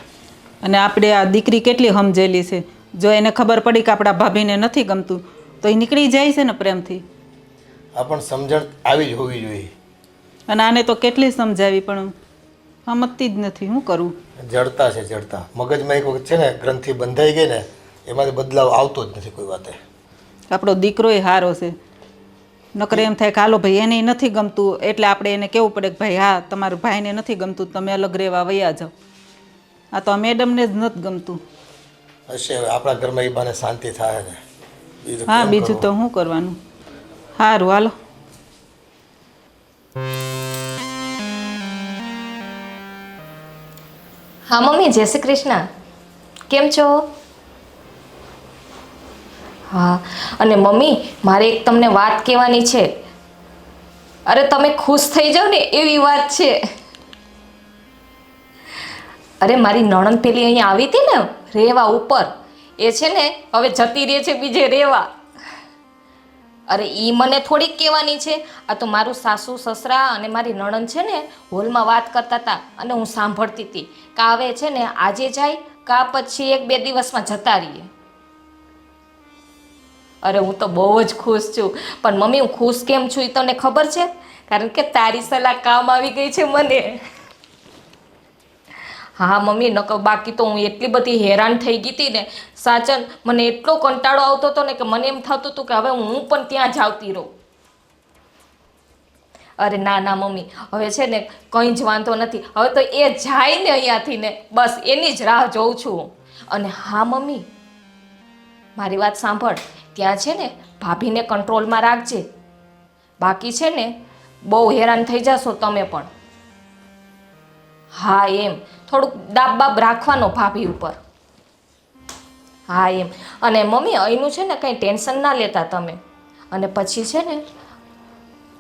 અને આપણે આ દીકરી કેટલી સમજેલી છે, જો એને ખબર પડી કે આપણા ભાભીને નથી ગમતું તો એ નીકળી જાય છે ને પ્રેમથી. આપણને સમજણ આવી જ હોવી જોઈએ. અને આને તો કેટલી સમજાવી પણ સમજતી જ નથી. શું કરું? જડતા છે, જડતા. મગજમાં એક વખત છે ને ગ્રંથિ બંધાઈ ગઈ ને એમાંથી બદલાવ આવતો જ નથી કોઈ વાતે. આપણો દીકરો એ સારો છે, નકર એમ થાય કે હાલો ભાઈ એને નથી ગમતું એટલે આપણે એને કહેવું પડે કે ભાઈ હા તમારા ભાઈને નથી ગમતું તમે અલગ રહેવા વયા જાઓ. આ તો આ મેડમને જ નથી ગમતું. હશે હવે આપણા ઘરમાં એ બાને શાંતિ થાય ને. હા બીજું તો શું કરવાનું. સારું હાલો. હા મમ્મી, જય શ્રી કૃષ્ણ. કેમ છો? હા, અને મમ્મી મારે એક તમને વાત કહેવાની છે. અરે તમે ખુશ થઈ જાઓ ને એવી વાત છે. અરે મારી નણંદ પેલી અહીંયા આવી હતી ને રેવા ઉપર, એ છે ને હવે જતી રહે છે બીજે રેવા. અરે એ મને થોડીક કહેવાની છે, આ તો મારું સાસુ સસરા અને મારી નણંદ છે ને હોલમાં વાત કરતા હતા અને હું સાંભળતી હતી કે હવે છે ને આજે જાય કા પછી 1-2 દિવસમાં જતા રહીએ. અરે હું તો બહુ જ ખુશ છું. પણ મમ્મી હું ખુશ કેમ છું એ તને ખબર છે? કારણ કે તારી સલાહ કામ આવી ગઈ છે મને. હા મમ્મી, નકર બાકી તો હું એટલી બધી હેરાન થઈ ગઈ હતી ને, સાચન મને એટલો કંટાળો આવતો હતો ને કે મને એમ થતું હતું કે હવે હું પણ ત્યાં જ આવતી રહું. અરે ના ના મમ્મી, હવે છે ને કંઈ જ વાંધો નથી. હવે તો એ જાય ને અહીંયાથી ને બસ એની જ રાહ જોઉં છું. અને હા મમ્મી, મારી વાત સાંભળ, ત્યાં છે ને ભાભીને કંટ્રોલમાં રાખજે. બાકી છે ને બહુ હેરાન થઈ જશો તમે પણ. હા એમ થોડુંક દાબ બાબ રાખવાનો ભાભી ઉપર. હા એમ. અને મમ્મી અહીંનું છે ને કંઈ ટેન્શન ના લેતા તમે. અને પછી છે ને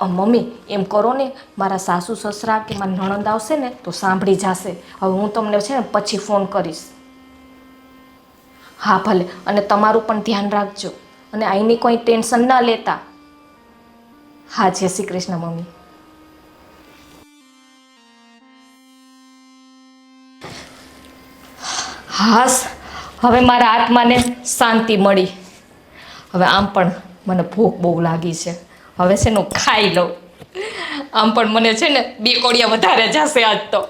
મમ્મી એમ કરો ને, મારા સાસુ સસરા કે મારી નણંદ આવશે ને તો સાંભળી જશે. હવે હું તમને છે ને પછી ફોન કરીશ. હા ભલે. અને તમારું પણ ધ્યાન રાખજો અને અહીંની કોઈ ટેન્શન ના લેતા. હા, જય શ્રી કૃષ્ણ મમ્મી. હાસ, હવે મારા આત્માને શાંતિ મળી. હવે આમ પણ મને ભૂખ બહુ લાગી છે. હવે છે ને હું ખાઈ લઉં. આમ પણ મને છે ને 2 કોડિયા વધારે જશે આજ તો.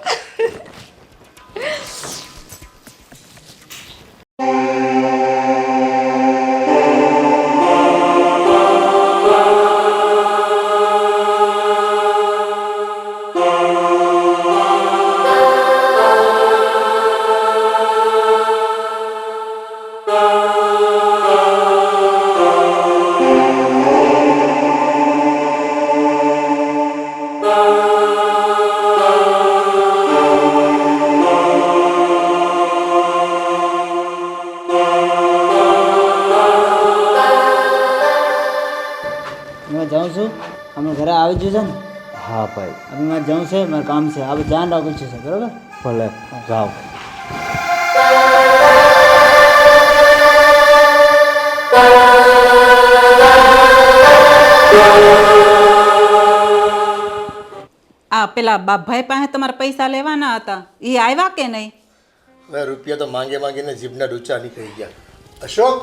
मैं जाऊँ છું અમે ઘરે આવી જજો ને. હા ભાઈ. હવે મારે જવું છે, મારે કામ છે. આપણે ધ્યાન રાખવું છે બરાબર? ભલે જાઓ. આ પેલા બાપભાઈ પાસે તમારે પૈસા લેવાના હતા એ આવ્યા કે નહીં? હવે રૂપિયા તો માંગે માંગીને જીભના ડૂચા નીકળી ગયા. અશોક,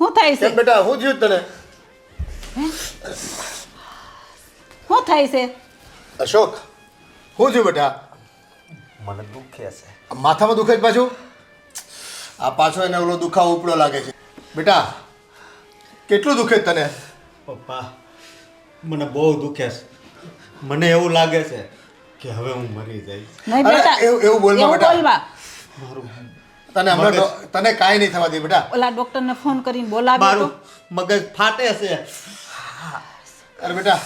શું થાય છે? કેમ બેટા, શું થયું તને? શું થાય છે? અશોક, શું થયું બેટા? મને દુખે છે. આ માથામાં દુખે છે પાછું? આ પાછો એને ઓલો દુખાવો ઉપડો લાગે છે. બેટા, કેટલું દુખે છે તને? પપ્પા, મને બહુ દુખે છે. મને એવું લાગે છે કે હવે હું મરી જઈશ. નહીં બેટા, એવું બોલમાં એવું બેટા. બોલવા. તને હમણાં તને કાંઈ નહીં થવા દે બેટા. ઓલા ડૉક્ટરને ફોન કરીને બોલાવ્યો મારું તો મગજ ફાટે છે. અરે બેટા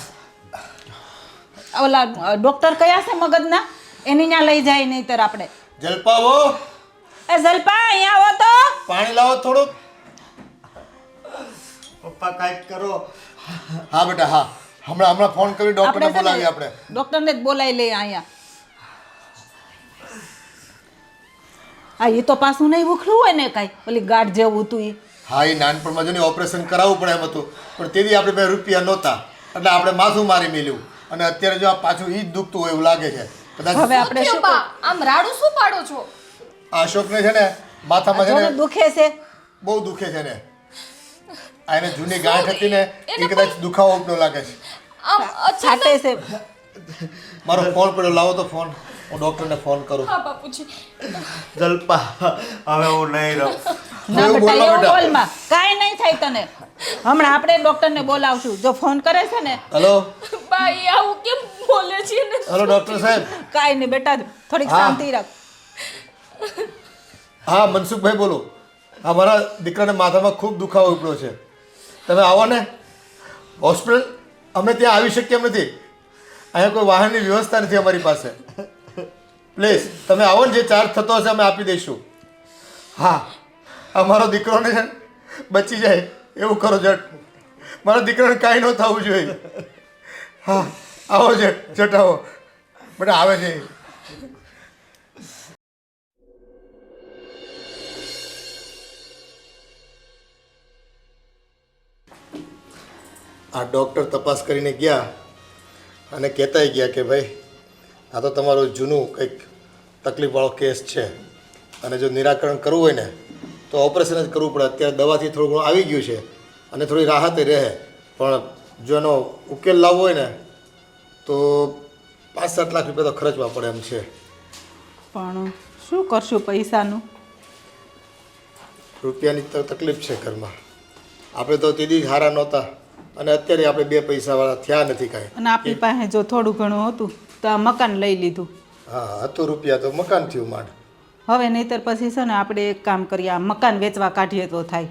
ઓલા ડૉક્ટર કયા છે મગજના એની ત્યાં લઈ જાય નહીંતર આપણે. જલપાવો એ જલપા અહીંયા આવો તો. પાણી લાવો થોડુંક. પપ્પા કાંઈક કરો. હા બેટા હા, હમણાં ફોન કરી ડૉક્ટરને આપણે છે બોલાવીએ ને આપણે. ડૉક્ટરને જ બોલાવી લઈએ અહીંયા. હા એ તો પાછું નહીં ઉખલું હોય ને કાંઈ ઓલી ગાંઠ જેવું હતું એ. હા એ નાનપણમાં જો ને ઓપરેશન કરાવવું પડે એમ હતું, પણ તેથી આપણે પાસે રૂપિયા નહોતા એટલે આપણે માથું મારી મેલ્યું, અને અત્યારે જો આ પાછું ઈ જ દુખતું હોય એવું લાગે છે કદાચ. હવે આપણે શું બા આમ રાડું શું પાડો છો? આ અશોકને છે ને માથામાં છે જોને ને દુખે છે. બહુ દુખે છે ને. આ એને જૂની ગાંઠ હતી ને એ કદાચ દુખાવો ઉપડો લાગે છે. આમ છાટે છે. મારો ફોન પડ્યો, લાવો તો ફોન, હું ડૉક્ટરને ફોન કરું. હા બાપુજી. જલપા હવે હું નહીં રહું. ના એવું બેટા બોલો એવું બેટા. બોલમાં કાંઈ નહીં થાય તને. હમણાં આપણે ડૉક્ટરને બોલાવશું. જો ફોન કરે છે ને હલો બા એ આવું કેમ બોલે છે ને? હલો ડૉક્ટર સાહેબ. કાંઈ નહીં બેટા થોડીક હા. શાંતિ રાખ. હા મનસુખભાઈ બોલો. હા મારા દીકરાને માથામાં ખૂબ દુખાવો ઉપડ્યો છે, તમે આવો ને હોસ્પિટલ. અમે ત્યાં આવી શકીએ એમ નથી, અહીંયા કોઈ વાહનની વ્યવસ્થા નથી અમારી પાસે. પ્લીઝ તમે આવો ને, જે ચાર્જ થતો હશે અમે આપી દઈશું. હા અમારો દીકરોને છે ને બચી જાય એવું કરો જટ. મારા દીકરાને કાંઈ ન થવું જોઈએ. હા આવો જટ આવો બેટા. આવે છે આ ડૉક્ટર તપાસ કરીને ગયા અને કહેતાય ગયા કે ભાઈ આ તો તમારું જૂનું કંઈક તકલીફવાળો કેસ છે, અને જો નિરાકરણ કરવું હોય ને તો ઓપરેશન જ કરવું પડે. અત્યારે દવાથી થોડું ઘણું આવી ગયું છે અને થોડી રાહતે રહે, પણ જો એનો ઉકેલ લાવવો હોય ને તો 5-7 લાખ રૂપિયા તો ખર્ચવા પડે એમ છે. પણ શું કરશું પૈસાનું? રૂપિયાની તો તકલીફ છે ઘરમાં. આપણે તો તેથી જ હારા નહોતા, અને અત્યારે આપણે 2 પૈસાવાળા થયા નથી કાંઈ. અને આપણી પાસે જો થોડું ઘણું હતું તો આ મકાન લઈ લીધું. હા હતું રૂપિયા તો મકાન થયું માંડ. હવે નહીંતર પછી છે ને આપણે એક કામ કરીએ, આ મકાન વેચવા કાઢીએ તો થાય.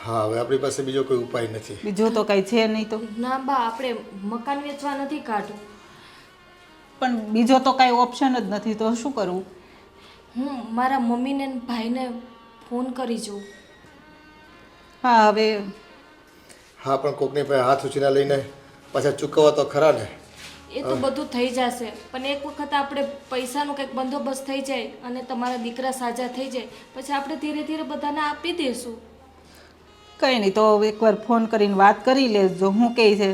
હા હવે આપણી પાસે બીજો કોઈ ઉપાય નથી. બીજું તો કાંઈ છે નહીં તો. ના બા આપણે મકાન વેચવા નથી કાઢવું. પણ બીજો તો કાંઈ ઓપ્શન જ નથી, તો શું કરવું? હું મારા મમ્મીને ને ભાઈને ફોન કરી જોઉં. હા હવે હા પણ કોકની પાસે હાથ ઉછીના લઈને પાછા ચૂકવવા તો ખરા ને. એ તો બધું થઈ જશે, પણ એક વખત આપણે પૈસાનો કંઈક બંદોબસ્ત થઈ જાય અને તમારા દીકરા સાજા થઈ જાય પછી આપણે ધીરે ધીરે બધાને આપી દઈશું. કંઈ નહીં, તો એકવાર ફોન કરીને વાત કરી લેજો હું કહે છે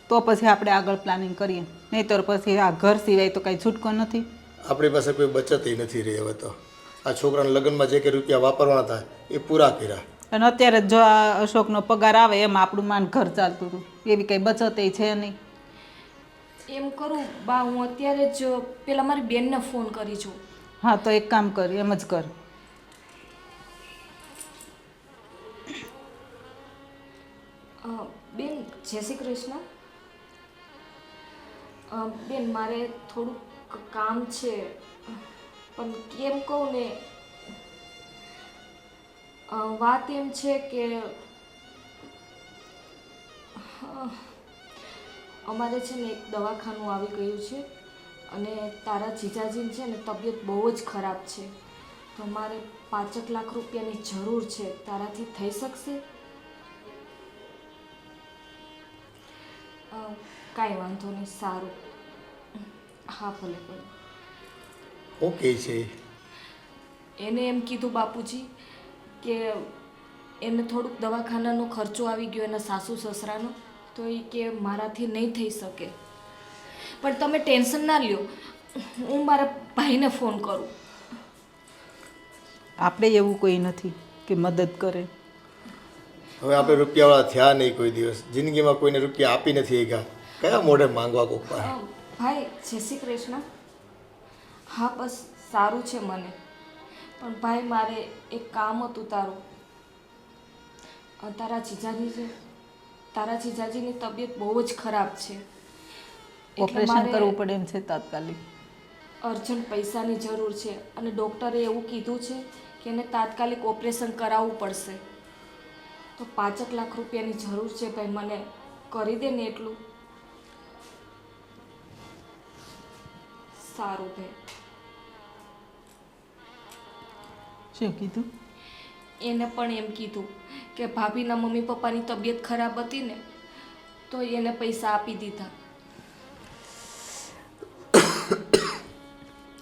તો પછી આપણે આગળ પ્લાનિંગ કરીએ. નહીંતર પછી આ ઘર સિવાય તો કાંઈ છૂટકો નથી. આપણી પાસે કોઈ બચત નથી રહી હવે તો. આ છોકરાના લગ્નમાં જે કે રૂપિયા વાપરવાના હતા એ પૂરા કર્યા, અને અત્યારે જો આ અશોકનો પગાર આવે એમ આપણું માન ઘર ચાલતું હતું, એવી કંઈ બચત છે નહીં. એમ કરું બા, હું અત્યારે જ પેલા મારી બેનને ફોન કરી છું. હા તો એક કામ કર, એમ જ કર. બેન જય શ્રી કૃષ્ણ. બેન મારે થોડુંક કામ છે, પણ કેમ કહું ને, વાત એમ છે કે અમારે છે ને એક દવાખાનું આવી ગયું છે અને તારા જીજાજીની છે ને તબિયત બહુ જ ખરાબ છે, તો મારે 5 લાખ રૂપિયાની જરૂર છે. તારાથી થઈ શકશે? કાંઈ વાંધો નહીં, સારું. હા ભલે ભલે. ઓકે છે. એને એમ કીધું બાપુજી કે એને થોડુંક દવાખાનાનો ખર્ચો આવી ગયો એના સાસુ સસરાનો, તો એ કે મારાથી નહીં થઈ શકે. પણ તમે ટેન્શન ના લ્યો, હું મારા ભાઈને ફોન કરું. આપણે એવું કોઈ નથી કે મદદ કરે. હવે આપણે રૂપિયાવાળા થયા નહીં કોઈ દિવસ, જિંદગીમાં કોઈને રૂપિયા આપી નથી ગયા, કયા મોઢે માંગવા કોક પાસે. ભાઈ જય શ્રી કૃષ્ણ. હા બસ સારું છે મને, પણ ભાઈ મારે એક કામ હતું તારું. તારા જીજાજીની તબિયત બહુ જ ખરાબ છે, એટલે ઓપરેશન મારે કરવું પડે એમ છે તાત્કાલિક. અર્જન્ટ પૈસાની જરૂર છે અને ડૉક્ટરે એવું કીધું છે કે એને તાત્કાલિક ઓપરેશન કરાવવું પડશે. તો 5 લાખ રૂપિયાની જરૂર છે ભાઈ, મને કરી દે ને એટલું. સારું ભાઈ. શું કીધું? એને પણ એમ કીધું કે ભાભીના મમ્મી પપ્પાની તબિયત ખરાબ હતી ને તો એને પૈસા આપી દીધા.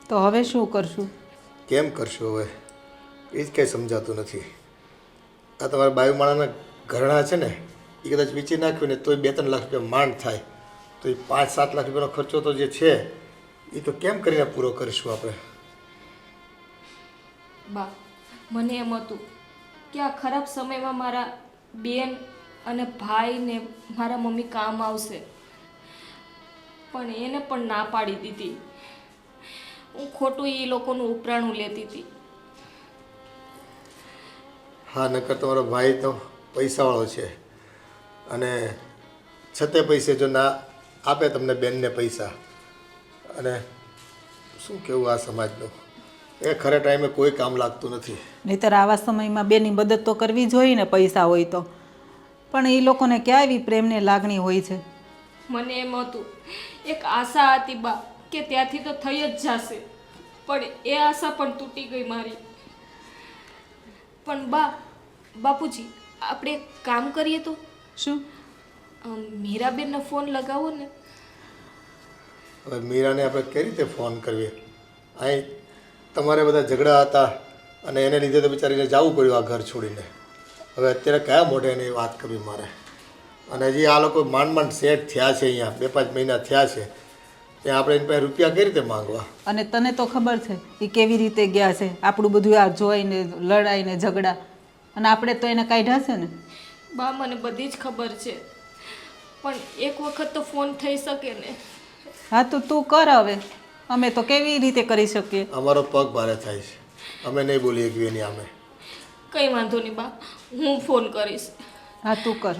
તો હવે શું કરશું? કેમ કરશો હવે એ જ કંઈ સમજાતું નથી. આ તમારા બાયુમાળાના ઘરણા છે ને એ કદાચ વેચી નાખ્યું ને તોય 2-3 લાખ રૂપિયા માંડ થાય, તો એ 5-7 લાખ રૂપિયાનો ખર્ચો તો જે છે એ તો કેમ કરીને પૂરો કરીશું આપણે? બા, મને એમ હતું કે આ ખરાબ સમયમાં મારા બેન અને ભાઈ ને મારા મમ્મી કામ આવશે, પણ એને પણ ના પાડી દીધી. હું ખોટું એ લોકોનું ઉપરાણું લેતી હતી. હા, નકર તમારો ભાઈ તો પૈસાવાળો છે અને છતે પૈસે જો ના આપે તમને બેનને પૈસા, અને શું કહેવું આ સમાજનું, એ ખરા ટાઈમે કોઈ કામ લાગતું નથી. નહીંતર આવા સમયમાં બેની મદદ તો કરવી જોઈએ ને, પૈસા હોય તો. પણ એ લોકોને ક્યાં એવી પ્રેમની લાગણી હોય છે? મને એમ હતું, એક આશા હતી બા કે ત્યાંથી તો થઈ જ જશે, પણ એ આશા પણ તૂટી ગઈ મારી. પણ બાપુજી, આપણે એક કામ કરીએ તો? શું? મીરાબેનને ફોન લગાવો ને. હવે મીરાને આપણે કઈ રીતે ફોન કરીએ? અહીં તમારે બધા ઝઘડા હતા અને એને લીધે તો બિચારીને જવું પડ્યું આ ઘર છોડીને. હવે અત્યારે કયા મોઢે એની વાત કરવી મારે? અને હજી આ લોકો માંડ સેટ થયા છે, અહીંયા 2-5 મહિના થયા છે, ત્યાં આપણે એની પાસે રૂપિયા કઈ રીતે માંગવા? અને તને તો ખબર છે એ કેવી રીતે ગયા છે, આપણું બધું આ જોઈને લડાઈને ઝઘડા, અને આપણે તો એને કાઢ્યા છે ને. બા, મને બધી જ ખબર છે, પણ એક વખત તો ફોન થઈ શકે ને. હા, તો તું કર હવે. અમે તો કેવી રીતે કરી શકીએ? અમારો પગ ભારે થાય છે, અમે નહીં બોલી શકીએ એની આમે. કંઈ વાંધો નહીં બા, હું ફોન કરીશ. હા, તું કર.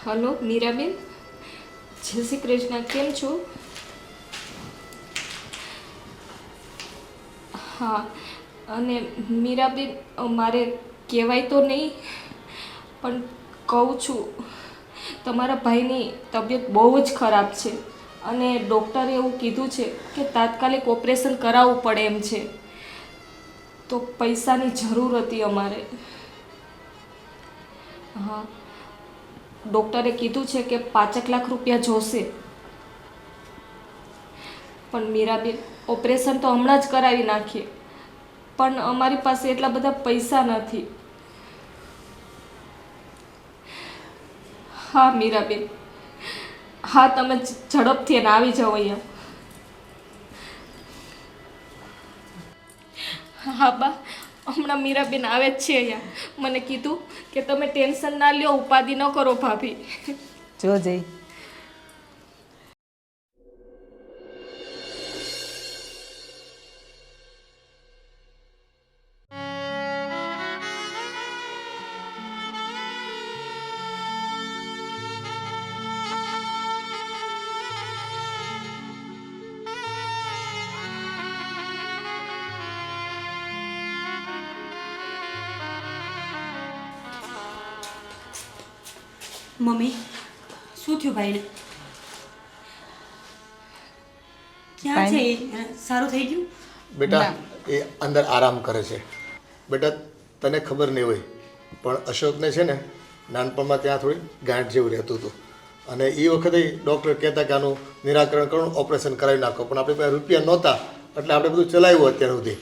હલો મીરાબેન, જય શ્રી કૃષ્ણ, કેમ છો? હા, અને મીરાબેન, મારે કહેવાય તો નહીં પણ કહું છું, તમારા ભાઈની તબિયત બહુ જ ખરાબ છે અને ડૉક્ટરે એવું કીધું છે કે તાત્કાલિક ઓપરેશન કરાવવું પડે એમ છે. તો પૈસાની જરૂર હતી અમારે. હા, ડૉક્ટરે કીધું છે કે 5 લાખ રૂપિયા જોશે. પણ મીરાબેન, ઓપરેશન તો હમણાં જ કરાવી નાખીએ, પણ અમારી પાસે એટલા બધા પૈસા નથી. હા મીરાબેન, હા, તમે ઝડપથી એને આવી જાઓ અહીંયા. હા બા, હમણાં મીરાબેન આવે જ છે અહીંયા. મને કીધું કે તમે ટેન્શન ના લ્યો, ઉપાધિ ન કરો ભાભી. જોજે. મમ્મી, શું થયું ભાઈને? ક્યાં છે એ? સારું થઈ ગયું? બેટા એ અંદર આરામ કરે છે. બેટા તને ખબર નહીં હોય પણ અશોકને છે ને નાનપણમાં ત્યાં થોડી ગાંઠ જેવું રહેતું હતું, અને એ વખતે ડૉક્ટર કહેતા કે આનું નિરાકરણ કરવાનું, ઓપરેશન કરાવી નાખો, પણ આપણી પાસે રૂપિયા નહોતા એટલે આપણે બધું ચલાવ્યું અત્યાર સુધી.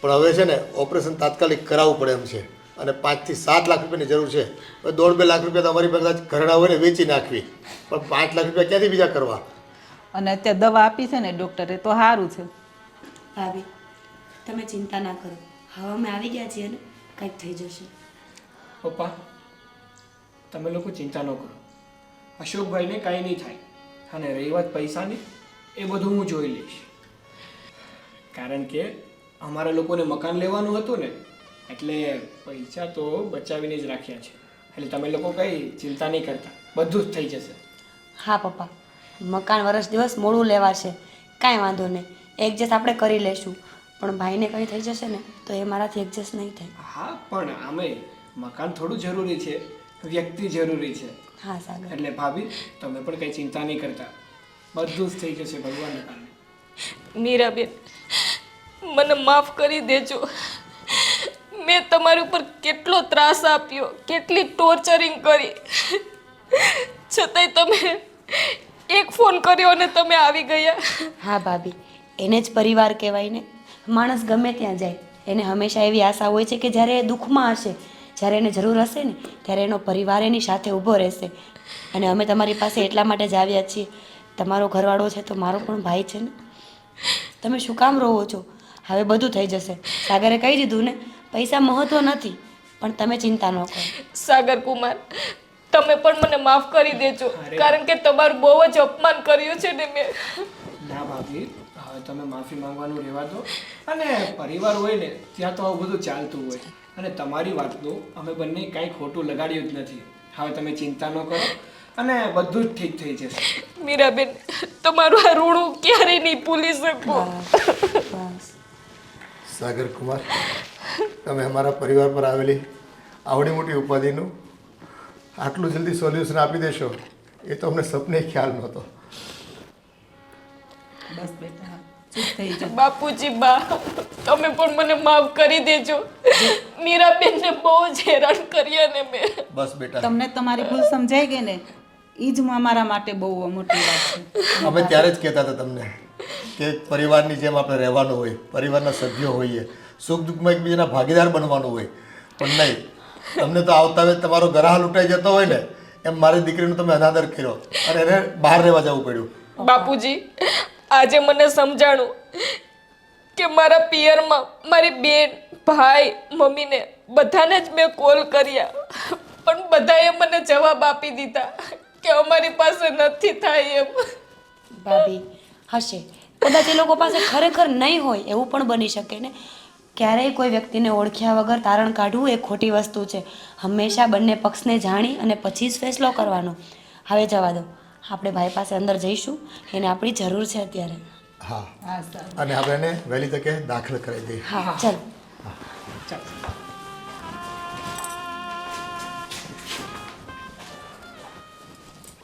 પણ હવે છે ને ઓપરેશન તાત્કાલિક કરાવવું પડે એમ છે, અને 5 થી 7 લાખ રૂપિયાની જરૂર છે. હવે 1.5-2 લાખ રૂપિયા તો અમારી પાસે ઘરડા હોય ને વેચી નાખવી, પણ 5 લાખ રૂપિયા ક્યાંથી બીજા કરવા? અને અત્યારે દવા આપી છે ને ડૉક્ટરે, તો સારું છે. ભાભી, તમે ચિંતા ના કરો, હવે અમે આવી ગયા છીએ ને, કંઈક થઈ જશે. પપ્પા, તમે લોકો ચિંતા ન કરો, અશોકભાઈને કાંઈ નહીં થાય. અને રહી વાત પૈસાની, એ બધું હું જોઈ લઈશ. કારણ કે અમારા લોકોને મકાન લેવાનું હતું ને, એટલે પૈસા તો બચાવીને જ રાખ્યા છે. એટલે તમે લોકો કંઈ ચિંતા નહીં કરતા, બધું જ થઈ જશે. હા પપ્પા, મકાન વર્ષ દિવસ મોડું લેવાશે, કાંઈ વાંધો નહીં, એડજસ્ટ આપણે કરી લેશું. પણ ભાઈને કંઈ થઈ જશે ને તો એ મારાથી એડજસ્ટ નહીં થાય. હા, પણ આમે મકાન થોડું જરૂરી છે, વ્યક્તિ જરૂરી છે. હા સાગર. એટલે ભાભી તમે પણ કંઈ ચિંતા નહીં કરતા, બધું જ થઈ જશે ભગવાનના કારણે. મીરાબેન, મને માફ કરી દેજો. મેં તમારી ઉપર કેટલો ત્રાસ આપ્યો, કેટલી ટોર્ચરિંગ કરી, છતાંય તમે એક ફોન કર્યો અને તમે આવી ગયા. હા ભાભી, એને જ પરિવાર કહેવાય ને. માણસ ગમે ત્યાં જાય, એને હંમેશા એવી આશા હોય છે કે જ્યારે એ દુઃખમાં હશે, જ્યારે એને જરૂર હશે ને ત્યારે એનો પરિવાર એની સાથે ઊભો રહેશે. અને અમે તમારી પાસે એટલા માટે જ આવ્યા છીએ, તમારો ઘરવાળો છે તો મારો પણ ભાઈ છે ને. તમે શું કામ રહો છો? હવે બધું થઈ જશે. સાગરે કહી દીધું ને, પૈસા મહત્વ નથી, પણ તમે ચિંતા ન કરો. સાગર કુમાર, તમે પણ મને માફ કરી દેજો, કારણ કે તમારું બહુ જ અપમાન કર્યું છે ને મેં. ના ભાભી, હવે તમે માફી માંગવાનું રહેવા દો. અને પરિવાર હોય ને ત્યાં તો આવું બધું ચાલતું હોય, અને તમારી વાતનું અમે બંને કાંઈ ખોટું લગાડ્યું જ નથી. હવે તમે ચિંતા ન કરો અને બધું જ ઠીક થઈ જશે. મીરાબેન, તમારું આ ઋણ ક્યારેય નહીં ભૂલી શકું. બસ. સાગર કુમાર, તમે અમારા પરિવાર પર આવેલી આવડી મોટી ઉપાધિનું આટલું જલ્દી સોલ્યુશન આપી દેશો એ તો અમને સપને ખ્યાલ નહોતો. બસ બેટા, ચૂપ થઈ જાઓ. બાપુજી, બા, તમે પણ મને માફ કરી દેજો. મીરાબેનને બહુ જ હેરાન કર્યા ને મેં. બસ બેટા, તમને તમારી ભૂલ સમજાઈ ગઈ ને, એ જ અમારા માટે બહુ મોટી વાત છે. અમે ત્યારે જ કહેતા હતા તમને કે પરિવારની જેમ આપણે રહેવાનું હોય, પરિવારના સભ્યો હોઈએ, સુખ દુઃખમાં એકબીજાના ભાગીદાર બનવાનું હોય. પણ નહીં, તમને તો આવતા વેત તમારો ગરાહ લૂંટાઈ જતો હોય ને એમ મારી દીકરીનું તમે અનાદર કર્યો અને એને બહાર રહેવા જવું પડ્યું. બાપુજી, આજે મને સમજાણું કે મારા પિયરમાં મારી બેન, ભાઈ, મમ્મીને બધાને જ મેં કોલ કર્યા, પણ બધાએ મને જવાબ આપી દીધા કે અમારી પાસે નથી થાય એમ. ભાભી, હશે કદાચ એ લોકો પાસે ખરેખર નહીં હોય એવું પણ બની શકે ને. ક્યારેય કોઈ વ્યક્તિને ઓળખ્યા વગર તારણ કાઢવું એ ખોટી વસ્તુ છે. હંમેશા બંને પક્ષને જાણી અને પછી જ ફેસલો કરવાનો. હવે જવા દો, આપણે ભાઈ પાસે અંદર જઈશું, એને આપણી જરૂર છે અત્યારે. હા, અને આપણે એને વહેલી તકે દાખલ કરાવી દઈએ. હા ચાલો. ચાલો.